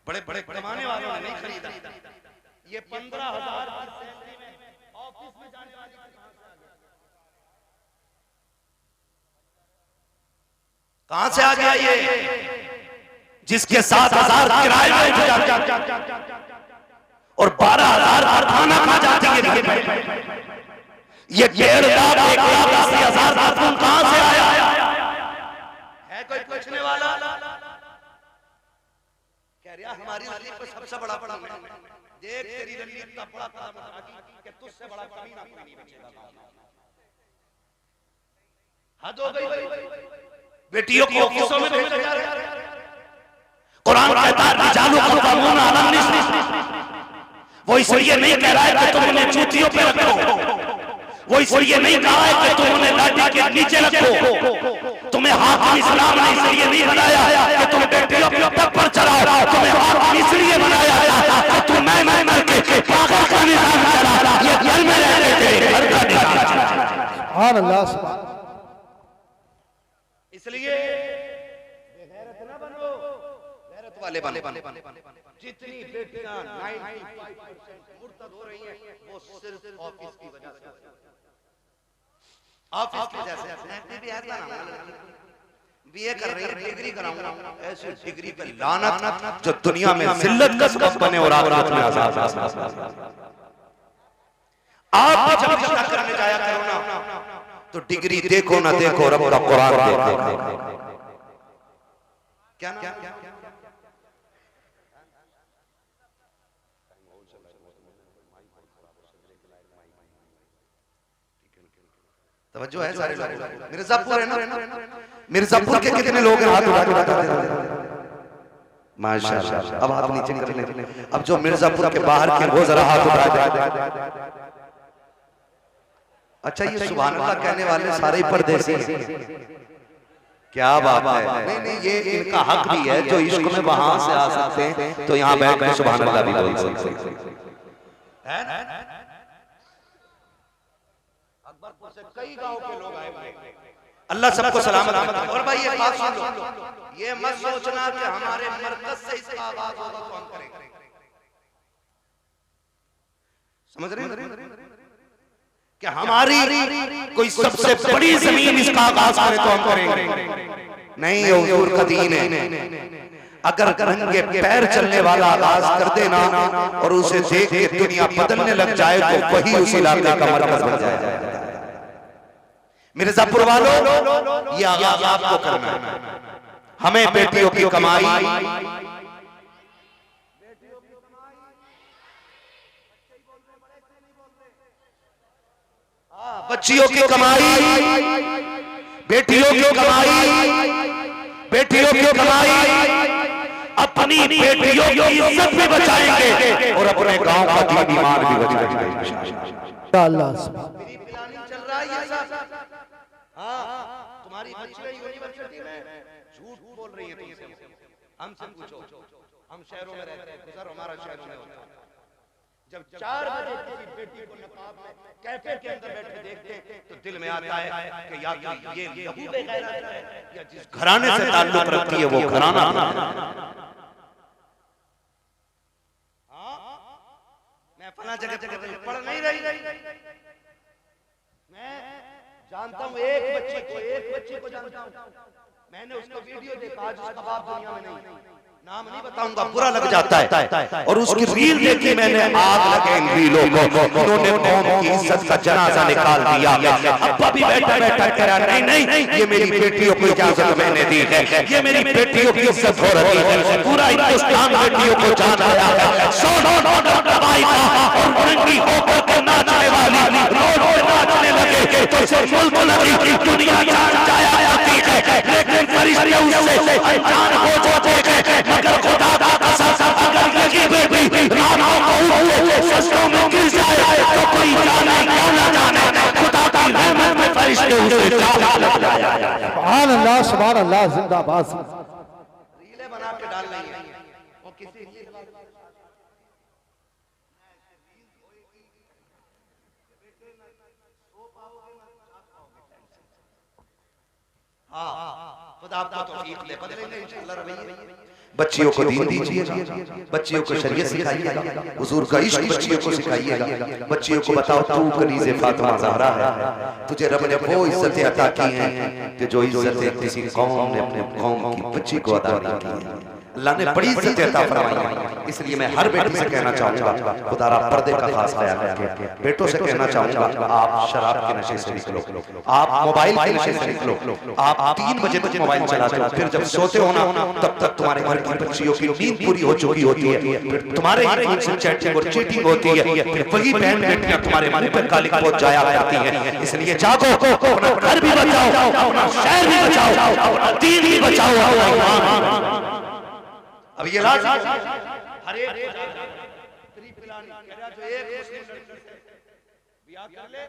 बड़े बड़े कमाने वालों ने नहीं खरीदा, ये 15,000 की सैलरी में ऑफिस में जाने वाली कहां से आ गया ये, जिसके 7,000 किराए में और 12,000 पर खाना खा जाती है, ये 1.5 लाख 1,80,000 का फोन कहां से आया है? कोई पूछने वाला? कह रहा हमारी नसीब पे सबसे बड़ा देख तेरी नसीब इतना बड़ा कदम उठाई कि तुझसे बड़ा कमीना कोई नहीं बचेगा। हद हो गई, बेटियों को ऑफिसों में भेजा जा रहा है। कुरान कहता है रिजालु क़व्वामून अला निसा, वो इसलिए नहीं कह रहा है कि तुम उन्हें जूतियों पे रखो, वो इसलिए नहीं कहा है कि तुम उन्हें लाठी के नीचे रखो, तुम्हें हाकिम इस्लाम ने इसलिए नहीं बनाया कि तुम बेटियों के ऊपर पर चलाओ, तुम्हें हाकिम इसलिए बनाया कि तुम मैं करके पागल का निजाम चला, ये घर में रहते थे घर का निजाम चला। सुभान अल्लाह सुभान। इसलिए बेगैरत ना बनो, गैरत वाले बनो। जितनी बेटियां 95% मुर्तद हो रही हैं वो सिर्फ ऑफिस की वजह से, ऑफिस की वजह से। मैं भी आता ना बीए कर रही है, डिग्री कराऊंगा, ऐसी डिग्री पे लानत जो दुनिया में जिल्लत का सबब बने और आखिरत में अज़ाब। आप जब रिश्ता करने जाया करो ना तो डिग्री देखो ना देखो, रब का कुरान देखो। क्या ना तवज्जो है सारे लोग। मिर्जापुर है ना, मिर्जापुर के कितने लोग हैं? हाथ उठा के बताते हैं माशाल्लाह। अब हाथ नीचे कर लें। अब जो मिर्जापुर के बाहर के वो जरा हाथ उठा दे। अच्छा ये सुभान अल्लाह कहने वाले सारे ही परदेसी हैं, क्या बात है। नहीं नहीं ये इनका हक भी है, जो इश्क में वहां से आ सकते हैं तो यहाँ बैठ कर सुभान अल्लाह भी बोल सकते हैं। अकबरपुर से कई गांव के लोग आए हुए, अल्लाह सबको सलामत रखे। और भाई ये बात सुन लो, ये मत सोचना कि हमारे मरकज से इसका आगाज होगा तो हम करेंगे, समझ रहे हैं कि हमारी कोई सबसे बड़ी जमीन इसका आगाज करे तो हम करेंगे नहीं। हुजूर का दीन है, अगर नंगे पैर चलने वाला आगाज कर देना और उसे देख के दुनिया बदलने लग जाए तो वही उस इलाके का मरकज बन जाएगा। मिर्जापुर वालों ये आगाज आपको करना है। हमें बेटियों की कमाई, बच्चियों की कमाई, बेटियों की कमाई, बेटियों की कमाई, अपनी बेटियों की इज्जत भी बचाएंगे और अपने गांव का दीन ईमान भी बचाएंगे इंशाअल्लाह। चल रहा है ये सब। हाँ तुम्हारी बच्चियां यूनिवर्सिटी में झूठ बोल रही है तुमसे, हमसे पूछो। हम शहरों में रहते हैं, गुजर हमारा शहरों में होता है। जब 4 बजे किसी बेटी को नकाब में कैफे के अंदर बैठे देखते हैं तो दिल में आता है कि या तो ये लहू बेगैरत है या जिस घराने से ताल्लुक रखती है वो घराना। मैं फला जगह पढ़ नहीं रही, मैं जानता हूँ एक बच्ची को जानता हूँ। मैंने उसका वीडियो देखा, आज उसका बाप दुनिया में नहीं, नाम नहीं बताऊंगा, बुरा लग जाता है। और उसकी रील देखी मैंने, आग लगे इन रीलों को। उन्होंने कौम की इज्जत का जनाजा निकाल दिया। अब्बा भी बैठा बैठा कह रहा नहीं नहीं ये मेरी बेटियों को इजाजत मैंने दी है, ये मेरी बेटियों की इज्जत हो रही है। पूरा हिंदुस्तान बेटियों को जान आया है। सोनो दवाई का और उनकी होकर के नाचने वाली रोड पे नाचने लगे तो मुल्क लगी दुनिया जान जाया जाती है, लेकिन फरिश्ते उससे अनजान हो जाते हैं। मगर खुदा का कसम अगर लगी बेटी रानों को सस्तों में गिर जाए तो कोई जाने क्यों ना जाने, खुदा की रहमत में फरिश्ते उसे जान सुभान अल्लाह सुभान अल्लाह। जिंदाबाद। रीलें बना के डाल रही है वो किसी खुदा आपको तौफीक दे, बदलेंगे इंशाअल्लाह रवैये। बच्चियों को दीन दीजिएगा, बच्चियों को शरीयत सिखाइएगा, हुजूर का इश्क बच्चियों को सिखाइएगा। बच्चियों को बताओ तू कनीज़े फातिमा ज़हरा है, तुझे रब ने वो इज्जतें अता की हैं कि जो इज्जतें किसी कौम ने अपने कौम की बच्ची को अता नहीं की हैं। अल्लाह ने बड़ी इज्जतें अता फरमाई हैं। इसलिए मैं हर बेटी से कहना चाहूंगा, खुदारा पर्दे का खास ख्याल रखें। बेटों से कहना चाहूंगा, आप शराब के नशे से निकलो, आप मोबाइल के नशे से निकलो। आप 3 बजे तक मोबाइल चलाते हो, फिर जब सोते हो ना तब तक तुम्हारे घर की बच्चियों की नींद पूरी हो चुकी होती है, फिर तुम्हारे से चैटिंग और चीटिंग होती है, फिर वही बहन बेटियां तुम्हारे मुंह पर काली पहुंच जाया करती हैं। इसलिए जागो, अपना घर भी बचाओ, अपना शहर भी बचाओ, अपना दीन भी बचाओ। अब ये लाज हर एक जो एक मुस्लिम लड़की से ब्याह कर ले,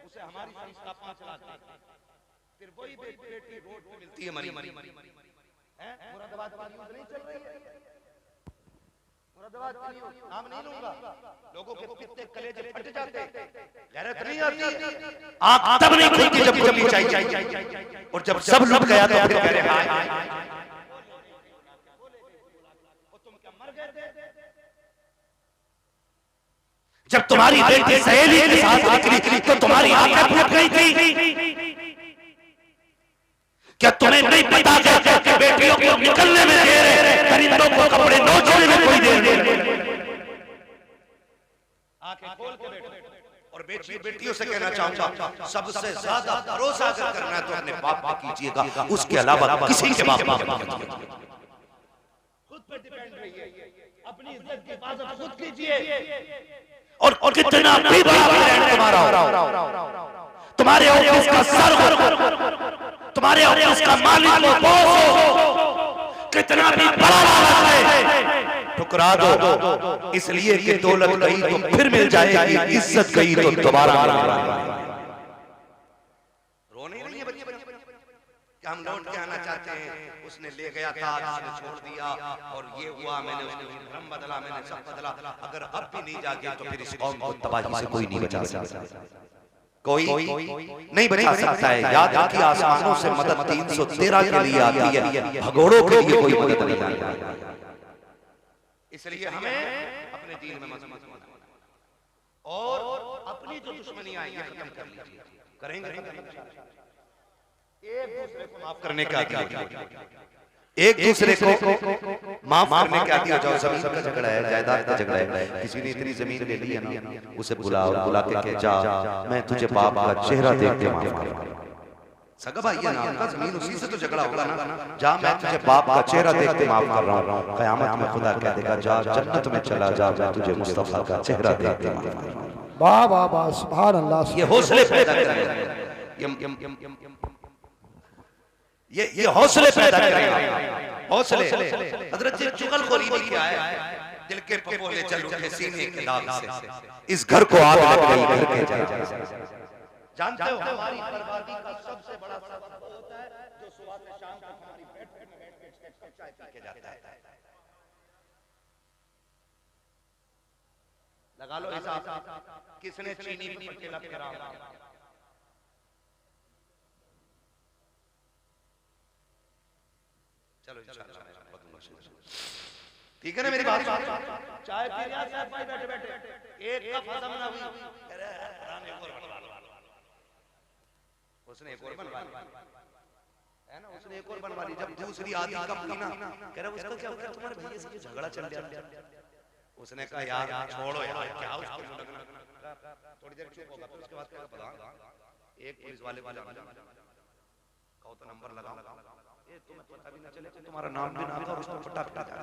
उसे हमारी संस्था 5 लाख देती। फिर वही बेटी रोड पे मिलती है मरी हैं। मुरादाबाद की न्यूज़ नहीं चल रही है, मुरादाबाद की न्यूज़, नाम नहीं लूंगा, लोगों के कितने कलेजे फट जाते, गैरत नहीं आती, आंख तब नहीं खुलती जब खुलनी चाहिए। और जब सब लुट गया तो फिर कह रहे हाय तुम क्या मर गए थे? जब तुम्हारी बेटी सहेली के साथ निकली तो तुम्हारी आंखें फूट गई थी। क्या तुम्हें नहीं पता कि बेटियों को निकलने में देर है, परिंदों को कपड़े नोचने में कोई देर नहीं। आंखें खोल के बैठो। और बेटियों से कहना चाहूंगा, सबसे ज्यादा भरोसा अगर करना है तो अपने बाप पे कीजिएगा, उसके अलावा किसी के बाप पे मत कीजिए। खुद पे डिपेंड रहिए, अपनी इज्जत की हिफाजत खुद कीजिए। और कितना भी बड़ा ब्रांड तुम्हारा हो, तुम्हारे ऑफिस का सर हो, तुम्हारे ऑफिस का मालिक हो, बॉस हो, कितना भी बड़ा लालच है, ठुकरा दो, इसलिए कि दौलत गई तो फिर मिल जाएगी, इज्जत गई तो दोबारा मिलेगी। रोने नहीं है बच्चे कि हम लौट के आना चाहते हैं, उसने ले गया था, उसने छोड़ दिया, और ये हुआ, मैंने उसके धर्म बदला, मैंने सब बदला। अगर अब भी नहीं जागे तो फिर इस कौम को तबाही से कोई नहीं बचा सकता, कोई नहीं बचा सकता है। याद रखिए, आसमानों से मदद 313 के लिए आती है, भगोड़ों के लिए कोई मदद नहीं आती। इसलिए हमें अपने दीन में मजबूत और अपनी जो दुश्मनियां ये खत्म कर लीजिए, करेंगे एक दूसरे को माफ करने का, एक दूसरे को माफ करने के आदि हो जाओ। जमीन का झगड़ा है, जायदाद का झगड़ा है, किसी ने इतनी जमीन ले ली है ना, उसे बुला के जा, मैं तुझे बाप का चेहरा देख के माफ करूंगा। सगा भाई है ना, उनका जमीन उसी से तो झगड़ा होगा ना, जा मैं तुझे बाप का चेहरा देख के माफ कर रहा हूँ। क़यामत में खुदा कह देगा, जा जन्नत में चला जा, मैं तुझे मुस्तफा का चेहरा देख के माफ कर रहा हूँ। वाह वाह वाह, सुभान अल्लाह। ये हौसले पैदा करें, ये हौसले पैदा करेगा, हौसले। हजरत जी चुगलखोरी भी क्या है, दिल के पपोले चल उठे सीने के दाग से, इस घर को आग लग गई, घर के जाए। जानते हो हमारी बर्बादी का सबसे बड़ा सबब होता है जो सुबह से शाम तक हमारी बेड में बैठ के चाय पी के जाता है। लगा लो हिसाब, किसने चीनी पर तिलक करा, चलो ठीक है ना मेरी बात। चाय पी रहा है भाई बैठे बैठे, एक कप खत्म ना हुई, उसने एक और बनवा ली है ना, उसने एक और बनवा ली। जब दूसरी आधी कप पी ना, कह रहा उसका क्या हो गया, तुम्हारे भैया से झगड़ा चल रहा। उसने कहा यार छोड़ो यार, क्या उसको थोड़ी देर चुप होगा, फिर उसके बाद क्या पता, एक पुलिस वाले कहो तो नंबर लगाओ, ये तुम्हें पता भी ना चले कि तुम्हारा नाम भी ना था और उसको फटाफट जा।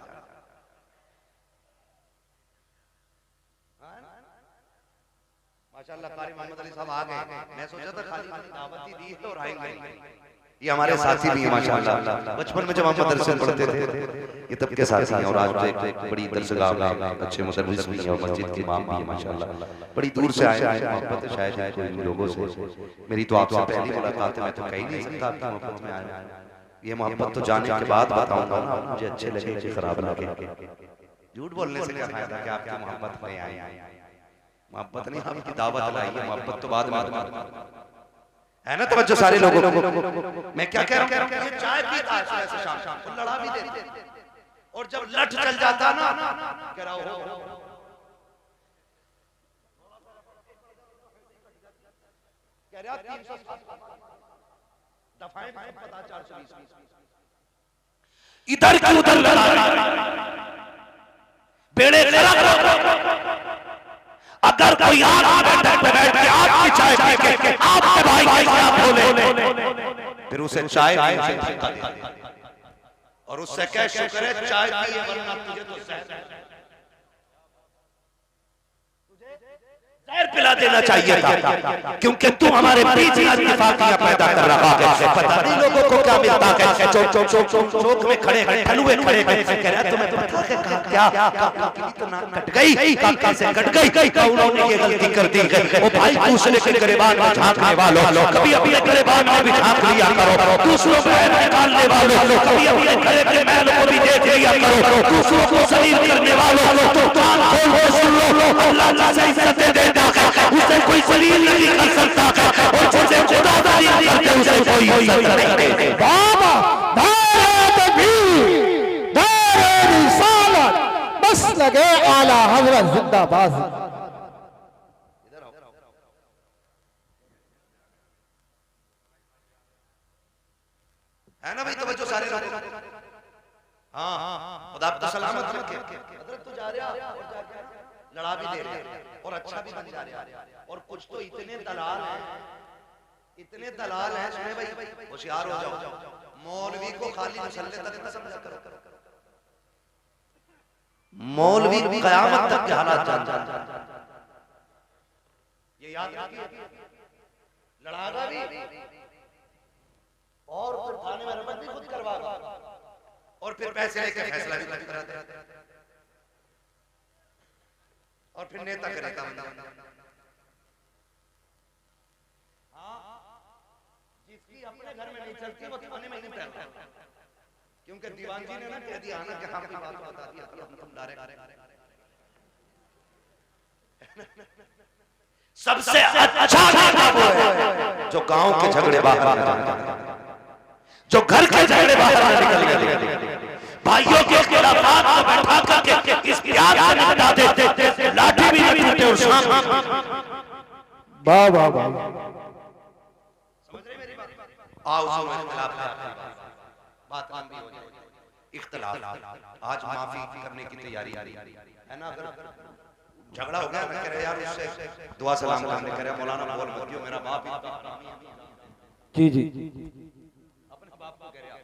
माशाअल्लाह कारी मोहम्मद अली साहब आ गए, मैं सोचा था खाली दावत ही दी है और आएंगे। ये हमारे साथी भी हैं माशाअल्लाह, बचपन में जब हम मदरसे पढ़ते थे ये तब के साथी हैं, और आज एक बड़ी दरसगाह में अच्छे मुदर्रिस भी हैं और मस्जिद के इमाम भी हैं माशाअल्लाह। बड़ी दूर से आए हैं, मोहब्बत है शायद कोई लोगों से। मेरी तो आपसे पहली मुलाकात है, मैं तो कह ही नहीं सकता आपकी मोहब्बत में आया। ये मोहब्बत तो जाने के बाद बताऊंगा ना, मुझे अच्छे लगे कि खराब लगे। झूठ बोलने से क्या फायदा कि आपकी मोहब्बत में आए, मोहब्बत नहीं आपकी दावत लाई है, मोहब्बत तो बाद में है ना। तवज्जो सारे लोगों को, मैं क्या कह रहा हूँ, ये चाय पीता है सुबह से शाम को, लड़ा भी देते, और जब लठ चल जाता ना, कह रहा हो कह रहा 307 दफाएं पता 420 इधर की उधर लड़ा बेड़े अगर कोई बैठ के आपकी चाय पी के आपके भाई के साथ बोले, फिर उसे चाय और उससे कह शुक्र है चाय पी, वरना तुझे तो पैर पिला देना चाहिए था, क्योंकि तू हमारे बीच इत्तेफाकियां पैदा कर रहा है। पता नहीं लोगों को क्या मिलता है, चौक में खड़े हैं, ठलुए खड़े हैं, कह रहा तुम्हें पता है क्या काकी तो नाक कट गई, काका से कट गई, उन्होंने ये गलती कर दी है। ओ भाई दूसरे के गिरबान में झांकने वालों, कभी अपने गिरबान में भी झांक लिया करो। दूसरों को ऐब निकालने वालों, कभी अपने गले के मैल को भी देख लिया करो। दूसरों को जलील करने वालों, तो कान खोल के सुन लो, अल्लाह जिसे इज्जतें देता है उसे कोई जलील नहीं कर सकता, और जिसे खुदा जलील करते उसे कोई इज्जत नहीं देता। बाबा नारे तकबीर, नारे रिसालत, बस लगे आला हजरत जिंदाबाद। है ना भाई, तवज्जो सारे लोग। हाँ, खुदा आपको सलामत रखे। हजरत तो जा रहे हैं, लड़ा भी दे रहे हैं और अच्छा भी बन जा रहे हैं। और कुछ तो इतने दलाल हैं, इतने दलाल हैं, सुने भाई होशियार हो जाओ। मौलवी को खाली मुसल्ले तक न समझा करो, मौलवी क़यामत तक के हालात जान। ये याद रखिए, लड़ागा भी और फिर थाने में रमत भी खुद करवागा, और फिर पैसे लेके फैसला भी खुद कराते रहते, और फिर नेता करेगा। जिसकी अपने घर में नहीं चलती वो थाने में नहीं फैलता, क्योंकि दीवान जी ने ना कह दिया ना कि हाँ कोई बात बता दिया, हम डायरेक्ट। सबसे अच्छा नेता वो है जो गांव के झगड़े बाहर न जाए, जो घर के झगड़े बाहर न निकल, भाइयों के खिलाफात को बैठा करके इस प्यार से निपटा देते, लाठी भी नहीं टूटे और शाम। वाह वाह वाह, समझ रहे मेरी बात? आओ सुनो, इख्तिलाफ बात लंबी हो जाएगी। इख्तिलाफ आज माफी करने की तैयारी है ना। अगर झगड़ा हो गया ना, कह रहे यार उससे दुआ सलाम करने, कह रहे मौलाना बोल मत दियो, मेरा बाप जी जी, अपने बाप को कह रहा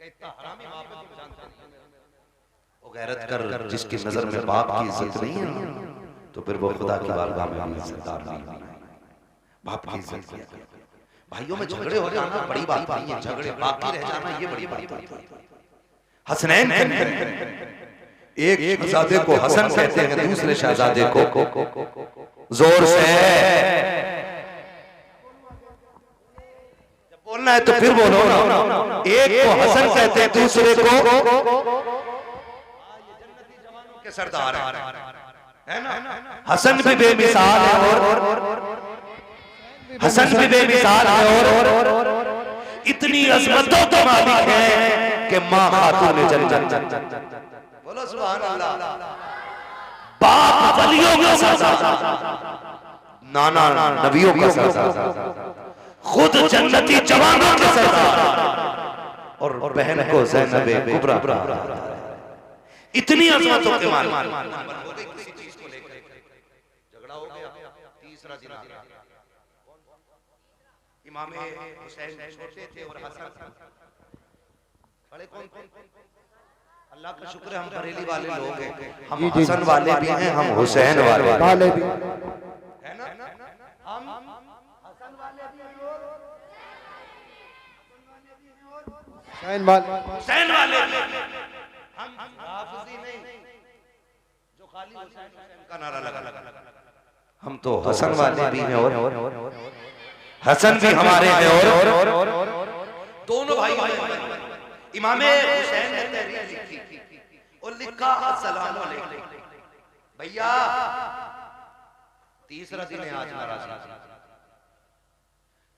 कि इतना हरामी बाप है तुम जानते नहीं। वो गैरत कर, जिसकी नजर में बाप की इज्जत नहीं है तो फिर वो खुदा की बारगाह में भी इज्जतदार नहीं है। बाप की इज्जत किया करो। भाइयों में झगड़े हो जाना बड़ी बात नहीं है, झगड़े बाकी रह जाना ये बड़ी बात है। हसनैन एक शहजादे को हसन कहते हैं, दूसरे शहजादे को जोर से जब बोलना है तो फिर बोलो ना। एक को हसन कहते हैं, दूसरे को के सरदार है ना। हसन भी बेमिसाल है और हसन भी बेमिसाल है और इतनी अजमतों का मालिक है कि मां खातून जन्नत। बोलो सुभान अल्लाह। बाप वलियों का सरदार, नाना नबियों का सरदार, खुद जन्नती जवानों का सरदार, और बहन को ज़ैनब कुबरा। इतनी अजमतों के मालिक। किसी चीज को लेकर झगड़ा हो गया, तीसरा दिन आ गया। इमाम हुसैन छोटे थे और हसन बड़े। कौन? अल्लाह का शुक्र है हम बरेली वाले लोग हैं, हम हसन वाले भी हैं, हम हुसैन वाले भी है ना। हम हसन वाले भी हैं और हुसैन वाले भी हैं। हम हाफिजी नहीं जो खाली हुसैन का नारा लगा, हम तो हसन वाले भी हैं और हसन भी हमारे हैं और दोनों भाई। इमाम हुसैन ने तहरीर लिखी और लिखा अस्सलाम वालेकुम भैया, तीसरा दिन है आज नाराज।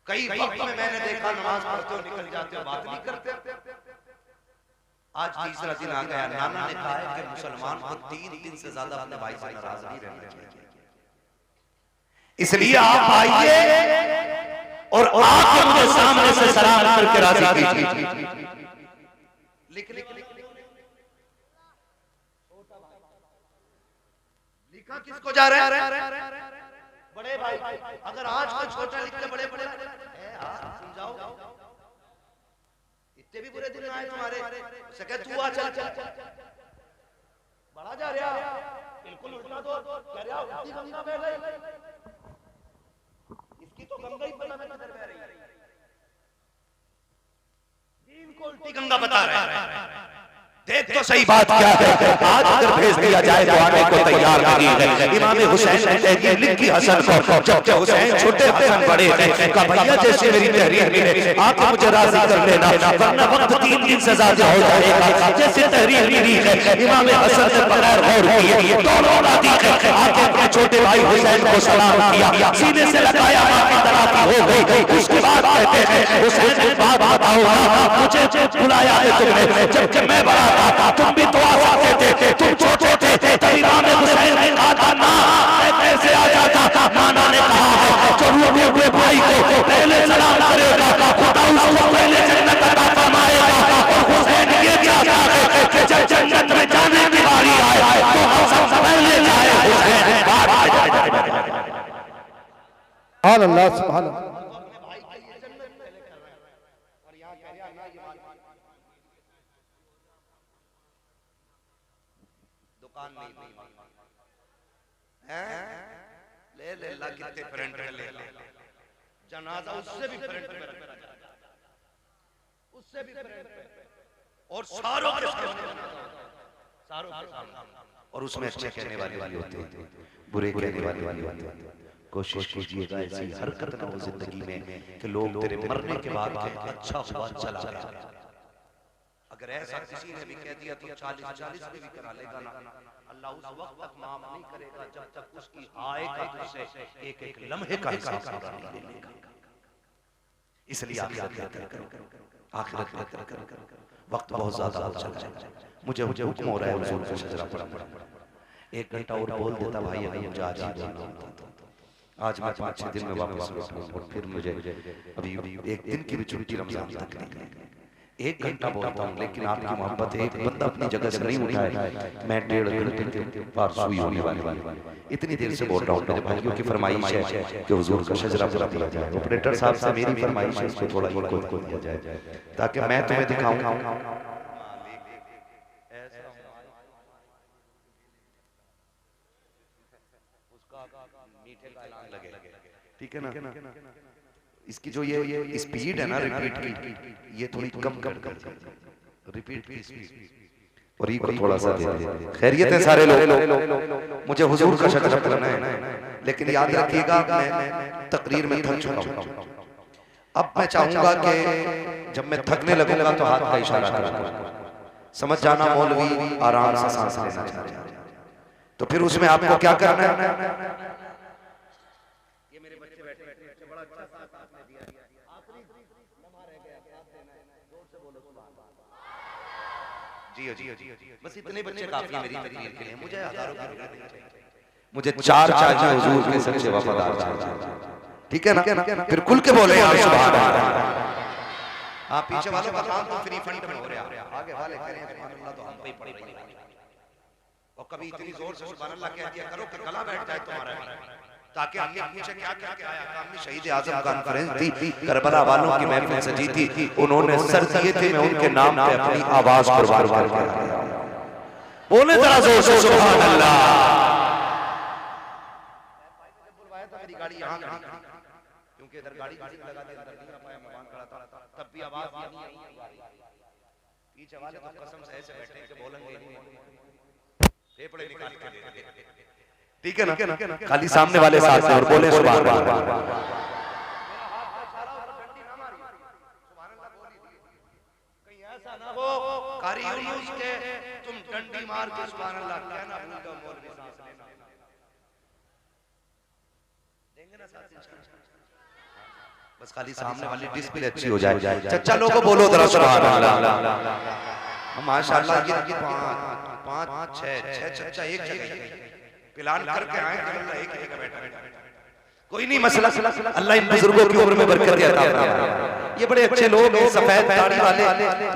कई वक्त में मैंने देखा नमाज पढ़ते हो निकल जाते हो, बात नहीं करते। आज तीसरा दिन आ गया। नाना ने कहा है कि मुसलमान को 3 दिन से ज्यादा अपने भाई से नाराज नहीं रहना चाहिए, इसलिए आप आइए और आके उनके सामने से सलाम करके राजी कीजिए। लिखा किसको जा रहा है? बड़े भाई। अगर आज कोई छोटा लिखते बड़े बड़े समझाओ, इतने भी बुरे दिन आए तुम्हारे, सके तू आ चल, बड़ा जा रहा बिल्कुल उल्टा दो, कह रहा उल्टी गंगा बह गई, इसकी तो गंगा ही पता नहीं किधर बह रही है, दीन को उल्टी गंगा बता रहे हैं। देख तो सही बात क्या है, आज अगर भेज दिया जाए तो आने को तैयार नहीं है। इमाम हुसैन ने तहरीर लिखी हसन को, जब हुसैन छोटे हसन बड़े थे, कहा भैया जैसे मेरी तहरीर मिले आके मुझे राजी कर लेना, वरना वक्त 3 दिन से ज्यादा हो जाएगा। जैसे तहरीर मिली है, इमाम हसन ने बगैर गौर किए दोनों राजी थे, आके अपने छोटे भाई हुसैन को सलाम किया, सीने से लगाया, मां तराफी हो गई। उसके बाद कहते हैं हुसैन एक बात बताओ, मुझे बुलाया है तुमने, जबकि मैं बड़ा तुम भी तो आ सकते थे, तुम छोटे थे, तब इमाम हुसैन ने कहा था ना मैं कैसे आ जाता। नाना ने कहा है जो रोए हुए भाई को पहले सलाम करेगा खुदा उसको पहले जन्नत अता फरमाएगा। और हुसैन ये चाहता है कि जब जन्नत में जाने की बारी आए तो हम सब पहले जाए, हुसैन बाद में जाए। सुभान अल्लाह सुभान अल्लाह। ले ला कितने फ्रंट में ले जनाजा उससे भी फ्रंट में रखा जाता है, उससे भी फ्रंट में, और सारों के सामने, और उसमें अच्छे कहने वाले होते हैं, बुरे कहने वाले होते हैं। कोशिश कीजिएगा ऐसी हरकत ना हो जिंदगी में कि लोग तेरे मरने के बाद अच्छा हुआ चला गया। अगर ऐसा किसी ने भी कह दिया तो 40 में भी करा लेगा ना, अल्लाह उस वक्त तक माफ नहीं करेगा जब तक उसकी आय का तुझसे एक लम्हे का हिसाब पूरा नहीं लेगा। इसलिए आखिरत कर वक्त बहुत ज्यादा हो चला है, मुझे हुक्म हो रहा है हुजूर को सजदा पढ़ना, 1 घंटा और बोल देता भाई मुझे आज ही बोलना होता। आज मैं 5-6 दिन में वापस लौटूंगा और फिर मुझे अभी 1 दिन की भी छुट्टी रमजान तक नहीं है। 1 घंटा बोलता हूँ, लेकिन आपकी मोहब्बत है, एक बंदा अपनी जगह से नहीं उठाए, मैं 1.5 घंटे के पार सुई होने वाली इतनी देर से बोल रहा हूँ। मेरे भाइयों की फरमाइश है कि हुजूर का शजरा पूरा दिया जाए। ऑपरेटर साहब से मेरी फरमाइश है इसको थोड़ा ये को दिया जाए ताकि मैं तुम्हें दिखाऊं। ठीक है ना, इसकी जो ये स्पीड है ना रिपीट की, ये थोड़ी कम कर रिपीट की स्पीड, और ये को थोड़ा सा दे दे। खैरियत है सारे लोग, मुझे हुजूर का शजरा पढ़ना है, लेकिन याद रखिएगा मैं तकरीर में थक चुका हूं। अब मैं चाहूंगा कि जब मैं थकने लगूंगा तो हाथ का इशारा करूंगा, समझ जाना मौलवी आराम से सांस लेना चाह रहा है, तो फिर उसमें आपको क्या करना है। जी बस इतने बच्चे काफी मेरी तकरीर के लिए, मुझे हजारों की जरूरत नहीं चाहिए, मुझे 4 चाहिए हुजूर के सच्चे वफादार चाहिए। ठीक है ना, फिर खुल के बोले यार सुभान अल्लाह। आप पीछे वालों का काम तो फ्री फंड में हो रहा है, आगे वाले कह रहे हैं सुभान अल्लाह तो हम पे पड़ी और कभी इतनी जोर से सुभान अल्लाह कह दिया करो कि गला बैठ जाए तुम्हारा, ताकि आगे पीछे क्या क्या क्या आया। हमने शहीद आजम कॉन्फ्रेंस थी, करबला वालों की महफिल सजी थी, उन्होंने सर दिए थे, मैं उनके नाम पे अपनी आवाज कुर्बान कर दिया। बोले जरा जोर से सुभान अल्लाह। बुलवाया था मेरी गाड़ी यहां खड़ी थी, क्योंकि इधर गाड़ी लगा दी, अंदर नहीं आ पाया, मैं वहां खड़ा था, तब भी आवाज नहीं आई। पीछे वाले तो कसम से ऐसे बैठे कि बोलेंगे नहीं, फेफड़े निकाल के दे देंगे। ठीक है ना, खाली सामने वाले साथ में और बोले सुभान अल्लाह। कहीं ऐसा ना हो कारी यूनुस के तुम डंडी मार के सुभान अल्लाह कहना भूल जाओ, मौलवी सांस लेना देंगे ना साथ इंशाअल्लाह। बस खाली सामने वाली डिस्प्ले अच्छी हो जाए। चचा लोगों बोलो जरा सुभान अल्लाह। माशाअल्लाह ये 5 6 चचा एक जगह प्लान करके आए, एक जगह बैठे। कोई नहीं मसला, अल्लाह इन बुजुर्गों की उम्र में बरकत अता फरमाए। ये बड़े अच्छे लोग हैं, सफेद दाढ़ी वाले,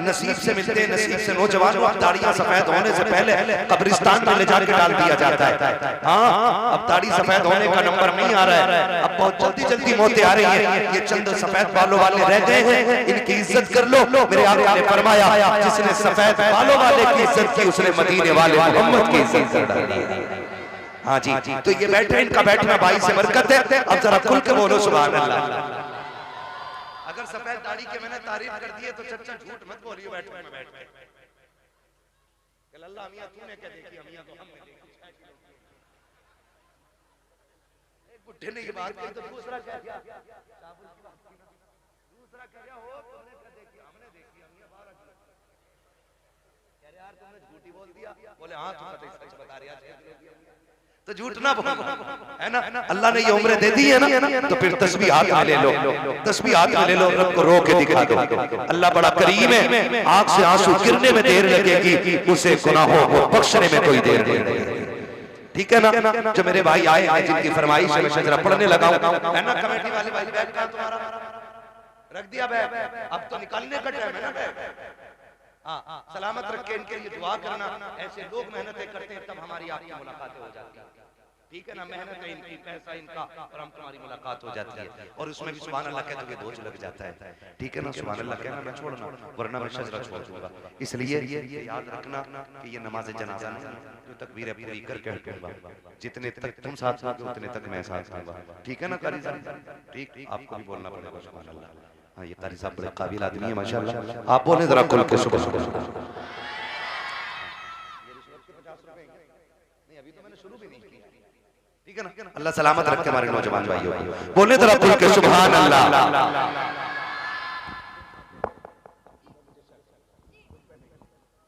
नसीब से मिलते हैं, नसीब से नौजवान। अब दाढ़ियां सफेद होने से पहले कब्रिस्तान में ले जाकर डाल दिया जाता है। हाँ, अब दाढ़ी सफेद होने का नंबर नहीं आ रहा है, अब बहुत जल्दी जल्दी मौतें आ रही है। ये चंद सफेद बालों वाले रह गए हैं, इनकी इज्जत कर लो। मेरे आका ने फरमाया जिसने सफेद बालों वाले की इज्जत की उसने मदीने वाले मोहम्मद की इज्जत कर डाली। हाँ जी, तो ये बैठे, इनका बैठना भाई से बरकत है। अब जरा खुल के बोलो सुभान अल्लाह। अगर सफेद दाढ़ी के मैंने तारीफ कर दी है तो चचा झूठ मत बोलिए। बैठ में बैठ के अल्लाह मियां तूने क्या देखी, मियां तो हमने देखी। एक बुढ़े ने ये बात कही तो दूसरा क्या किया, दूसरा क्या हो तुमने क्या देखी, हमने देखी, मियां बाहर कह रहे यार तुमने झूठी बोल दिया। बोले हाँ तुम सच बता रहे तो झूठ ना बोलो, है ना। अल्लाह ने ये उम्र दे दी है ना, तो फिर तस्बीह हाथ में ले लो, तस्बीह हाथ में ले लो, रब को रो के दिखा दो। अल्लाह बड़ा करीम है, आंख से आंसू गिरने में देर लगेगी, उसे गुनाहों को बख्शने में कोई देर नहीं लगेगी। ठीक है ना। जो मेरे भाई आए हैं जिनकी फरमाइश है, मैं जरा पढ़ने लगा हूं, है ना। कमेटी वाले भाई बैग कहां तुम्हारा, रख दिया बैग, अब तो निकालने का टाइम है ना बैग। हाँ, सलामत रख के इनके लिए दुआ करना। ऐसे लोग मेहनतें करते हैं तब हमारी आपकी मुलाकातें हो जाती है। ठीक है ना, मेहनत है इनकी, पैसा इनका, और हम तुम्हारी मुलाकात हो जाती है। और उसमें भी सुभान अल्लाह कहते हुए बोझ लग जाता है। ठीक है ना, सुभान अल्लाह कहना मैं छोड़ना, वरना मैं शजरा छोड़ दूंगा। इसलिए ये याद रखना कि ये नमाज जनाजा नहीं, जो तकबीरें पूरी करके हटूंगा, जितने तक तुम साथ हो उतने तक मैं साथ दूंगा। ठीक है ना कारी साहब, ठीक, आपको भी बोलना पड़ेगा सुभान अल्लाह। हाँ, ये कारी साहब बड़े काबिल आदमी है माशाल्लाह। आप बोले जरा खुल के सुभान अल्लाह। नहीं अभी तो मैंने शुरू भी नहीं की। ठीक है ना, अल्लाह सलामत रखे हमारे नौजवान भाइयों। बोले जरा खुल के सुभान अल्लाह।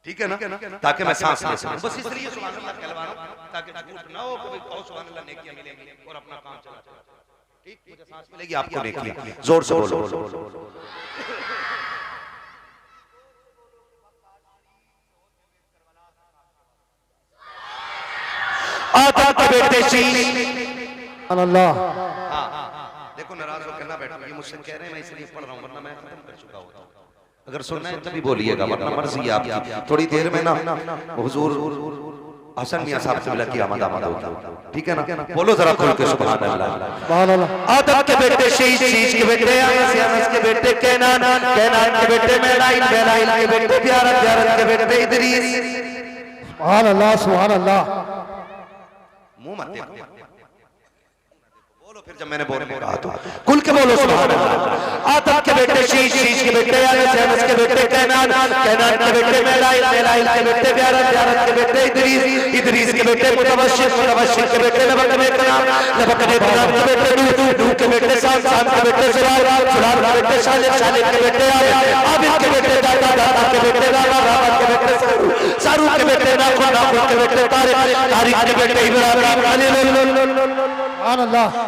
ठीक है ना, ताकि मैं सांस ले सकूं। बस इसलिए सुभान अल्लाह कहलवा रहा हूं, ताकि झूठ ना हो कि कहो सुभान अल्लाह नेकियां मिलेंगी और अपना काम चला चला। ठीक, मुझे सांस मिलेगी, आपको नेकी। जोर से बोलो। आदम के बेटे शीश अल्लाह। देखो नाराज होकर ना बैठो, ये मुझसे कह रहे हैं मैं इसलिए पढ़ रहा हूं, वरना मैं खत्म कर चुका होता। अगर सुनना है तभी बोलिएगा, वरना मर्जी है आपकी। थोड़ी देर में ना हुजूर हसन मियां साहब से मिला कि आमद होगा। ठीक है ना, बोलो जरा खुल के सुभान अल्लाह। आदम के बेटे शीश, शीश के बेटे अनस, अनस के बेटे कैनान, कैनान के बेटे मेलाइल, मेलाइल के बेटे प्यारत, प्यारत के बेटे इदरीस। सुभान अल्लाह, सुभान अल्लाह। मुंह मत देखो, बोलो फिर जब मैंने बोलने कहा तो खुल के बोलो सुभान अल्लाह। आदम के बेटे शीश, शीश के बेटे अनस, अनस के बेटे कैनान, कैनान के बेटे मेलाइल, मेलाइल के बेटे प्यारत, प्यारत के बेटे इदरीस, इदरीस के बेटे मुतवश्शिर, मुतवश्शिर के बेटे नबक ने कलाम, नबक ने कलाम के बेटे नूह, नूह के बेटे साम, साम के बेटे सुरार, सुरार के बेटे शालिक, शालिक के बेटे आबिद, आबिद के बेटे दादा, दादा के बेटे रामा, रामा के बेटे सारू, सारू के बेटे नाखुन, नाखुन के बेटे तारिक, तारिक के बेटे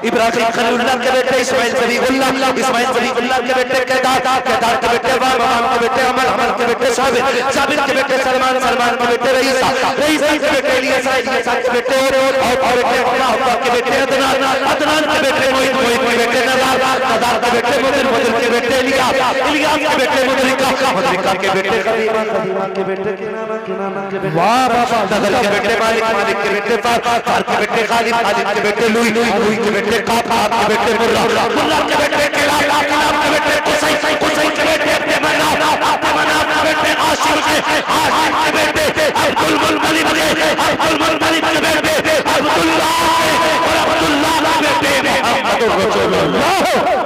इब्राहिम इब्राहिम खलीलुल्लाह के बेटे इस्माइल ज़बीहुल्लाह, इस्माइल ज़बीहुल्लाह के बेटे केदार, केदार के बेटे वाम के बेटे अमल, अमल के बेटे साबित, साबित के बेटे सलमान, सलमान के बेटे रईसा, रईसा के बेटे इलियासा, इलियासा के बेटे और बेटे अब्बाह के बेटे अदनान, अदनान के बेटे मोहित, मोहित के बेटे नदार, नदार के बेटे मुदर, मुदर के बेटे इलियास, इलियास के बेटे मुदरिका, मुदरिका के बेटे खदीमा, खदीमा के बेटे किनाना, किनाना के बेटे वाह बाबा, नदर के बेटे मालिक, मालिक के बेटे फार, फार के बेटे खालिद, खालिद के बेटे लुई, लुई के बेटे काब, काब के बेटे मुर्रा, मुर्रा के बेटे किलाब, किलाब के बेटे कुसै, कुसै के बेटे अपने मनाफ, अपने मनाफ के बेटे आशिम के, आशिम के बेटे अब्दुल मुत्तलिब के, अब्दुल मुत्तलिब के बेटे अब्दुल्लाह के, और अब्दुल्लाह के बेटे मुहम्मदुर रसूलुल्लाह।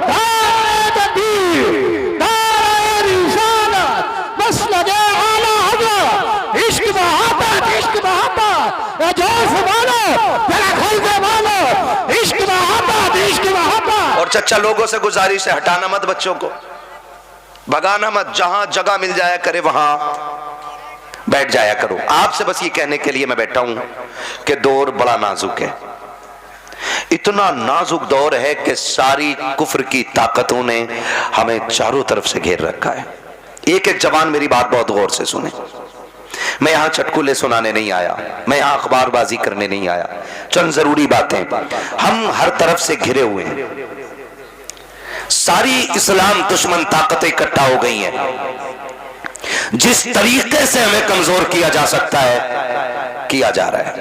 नारे तकबीर, नारे रिसालत, मसलद आला हज़रत, इश्क मोहब्बत, इश्क मोहब्बत, और जोर से बोलो, जरा खुल के बोलो, इश्क मोहब्बत, इश्क मोहब्बत। और चच्चा लोगों से गुजारिश है, हटाना मत बच्चों को, भगाना मत, जहां जगह मिल जाया करे वहां बैठ जाया करो। आपसे बस ये कहने के लिए मैं बैठा हूं कि दौर बड़ा नाजुक है, इतना नाजुक दौर है कि सारी कुफ्र की ताकतों ने हमें चारों तरफ से घेर रखा है। एक एक जवान मेरी बात बहुत गौर से सुने, मैं यहाँ चटकुले सुनाने नहीं आया, मैं यहाँ अखबारबाजी करने नहीं आया, चंद जरूरी बातें। हम हर तरफ से घिरे हुए हैं, सारी इस्लाम दुश्मन ताकतें इकट्ठा हो गई हैं। जिस तरीके से हमें कमजोर किया जा सकता है किया जा रहा है।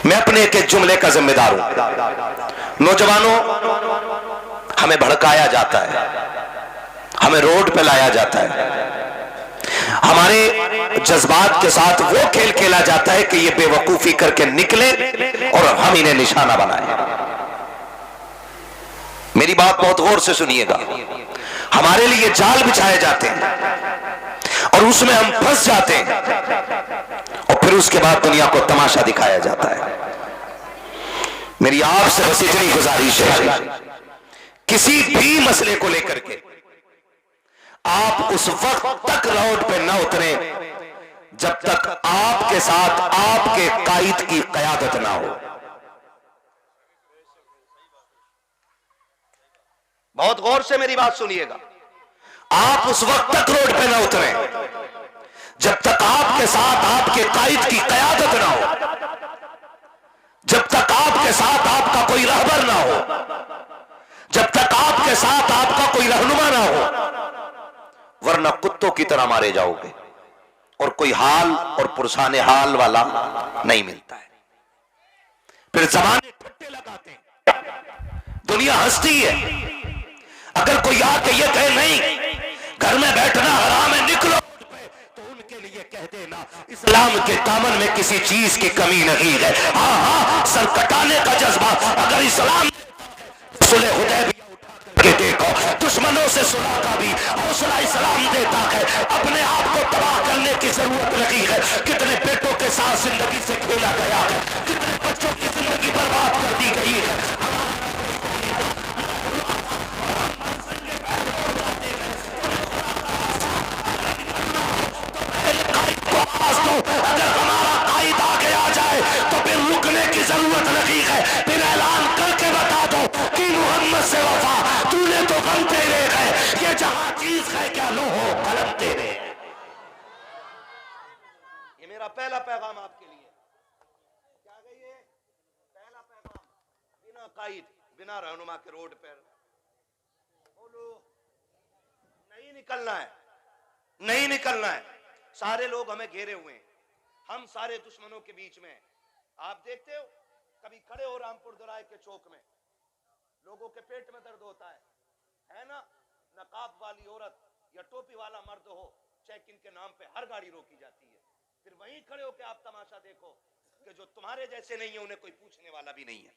मैं अपने एक जुमले का जिम्मेदार हूं। नौजवानों, हमें भड़काया जाता है, हमें रोड पे लाया जाता है, हमारे जज्बात के साथ वो खेल खेला जाता है कि ये बेवकूफी करके निकले और हम इन्हें निशाना बनाए। मेरी बात बहुत गौर से सुनिएगा। हमारे लिए जाल बिछाए जाते हैं और उसमें हम फंस जाते हैं और फिर उसके बाद दुनिया को तमाशा दिखाया जाता है। मेरी आपसे बस इतनी गुजारिश है, किसी भी मसले को लेकर के आप उस वक्त तक रोड पे न उतरे जब तक आपके साथ आपके कायद की क़यादत ना हो। बहुत गौर से मेरी बात सुनिएगा। आप उस वक्त तक रोड पे ना उतरे जब तक आपके साथ आपके कायद की क़यादत ना हो, जब तक आपके साथ आपका कोई रहबर ना हो, जब तक आपके साथ आपका कोई रहनुमा ना हो, वरना कुत्तों की तरह मारे जाओगे और कोई हाल और पुरसाने हाल वाला नहीं मिलता है। फिर जमाने ठट्टे लगाते हैं, दुनिया हंसती है। अगर कोई आके ये कहे नहीं घर में बैठना हराम है, निकलो, तो उनके लिए कह देना इस्लाम के दामन में किसी चीज की कमी नहीं है। हाँ हाँ, सर कटाने का जज्बा अगर इस्लाम सुलह हुदैबिया के देखो, दुश्मनों से सुलह का भी हौसला इस्लाम देता है। अपने आप को तबाह करने की जरूरत नहीं है। कितने बेटों के साथ जिंदगी से खेला गया है, कितने बच्चों की जिंदगी बर्बाद कर दी गई है। अगर हमारा कायद आगे आ जाए तो फिर रुकने की जरूरत नहीं है। फिर ऐलान करके बता दो कि मोहम्मद से वफा, तूने तो गम तेरे है, ये जहां चीज है क्या लो हो कलम तेरे। ये मेरा पहला पैगाम आपके लिए। क्या गई है पहला पैगाम? बिना कायद, बिना रहनुमा के रोड पर बोलो, नहीं निकलना है, नहीं निकलना है। सारे लोग हमें घेरे हुए हैं, हम सारे दुश्मनों के बीच में। आप देखते हो कभी खड़े हो रामपुर दोराय के चौक में, लोगों के पेट में दर्द होता है ना? नकाब वाली औरत या टोपी वाला मर्द हो, चेक इन के नाम पे हर गाड़ी रोकी जाती है। फिर वहीं खड़े होकर आप तमाशा देखो कि जो तुम्हारे जैसे नहीं है उन्हें कोई पूछने वाला भी नहीं है।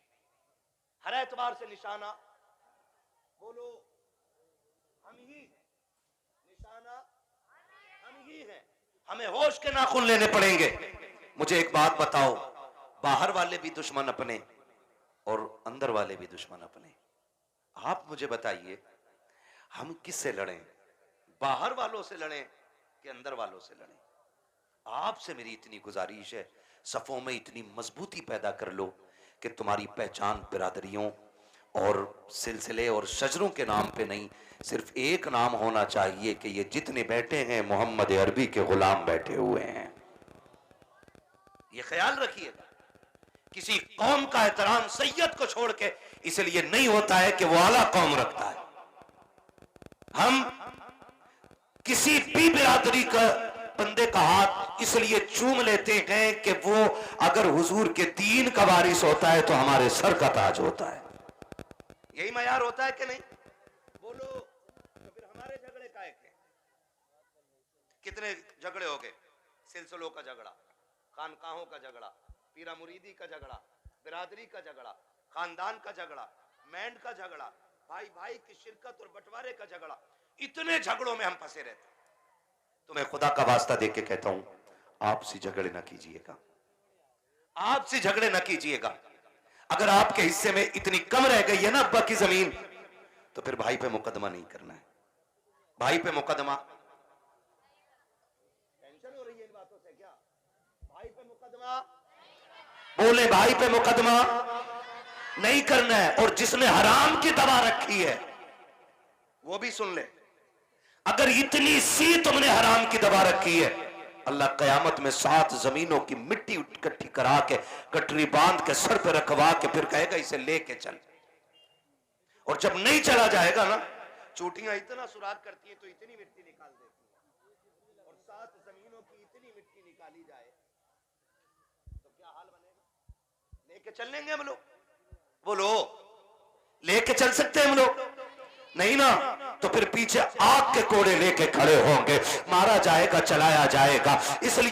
हर एतबार से निशाना बोलो हम ही, निशाना हम ही हैं। हमें होश के नाखून लेने पड़ेंगे। मुझे एक बात बताओ, बाहर वाले भी दुश्मन अपने और अंदर वाले भी दुश्मन अपने। आप मुझे बताइए हम किससे लड़ें? बाहर वालों से लड़ें कि अंदर वालों से लड़ें? आपसे मेरी इतनी गुजारिश है, सफों में इतनी मजबूती पैदा कर लो कि तुम्हारी पहचान बिरादरियों और सिलसिले और शजरों के नाम पे नहीं, सिर्फ एक नाम होना चाहिए कि ये जितने बैठे हैं मोहम्मद अरबी के गुलाम बैठे हुए हैं। ये ख्याल रखिएगा। किसी कौम का एहतराम सैयद को छोड़ के इसलिए नहीं होता है कि वो आला कौम रखता है। हम किसी भी बिरादरी का बंदे का हाथ इसलिए चूम लेते हैं कि वो अगर हुजूर के दीन का वारिस होता है तो हमारे सर का ताज होता है। यही मयार होता है कि नहीं? बोलो। तो फिर हमारे झगड़े काहे के? कितने झगड़े हो गए? सिलसिलों का झगड़ा, खानकाहों का झगड़ा, पीरा मुरीदी का झगड़ा, बिरादरी का झगड़ा, खानदान का झगड़ा, मैंड का झगड़ा, भाई भाई की शिरकत और बंटवारे का झगड़ा। इतने झगड़ों में हम फंसे रहते हैं। तो मैं खुदा का वास्ता दे के कहता हूं, आपसी झगड़े ना कीजिएगा, आपसी झगड़े ना कीजिएगा। अगर आपके हिस्से में इतनी कम रह गई है ना अब्बा की जमीन, तो फिर भाई पे मुकदमा नहीं करना है। भाई पे मुकदमा, टेंशन हो रही है इन बातों से क्या? भाई पे मुकदमा, बोले भाई पे मुकदमा नहीं करना है। और जिसने हराम की दवा रखी है वो भी सुन ले। अगर इतनी सी तुमने हराम की दवा रखी है, अल्लाह कयामत में 7 जमीनों की मिट्टी इकट्ठी करा के गठरी बांध के सर पे रखवा के फिर कहेगा इसे लेके चल। और जब नहीं चला जाएगा ना, चोटियां इतना सुराग करती है तो इतनी मिट्टी निकाल देती है, और 7 जमीनों की इतनी मिट्टी निकाली जाए तो क्या हाल बनेगा? लेके चल लेंगे हम लोग? बोलो, लेके चल सकते हैं हम लोग? नहीं ना। तो फिर पीछे आग के कोड़े लेके खड़े होंगे, मारा जाएगा, चलाया जाएगा। इसलिए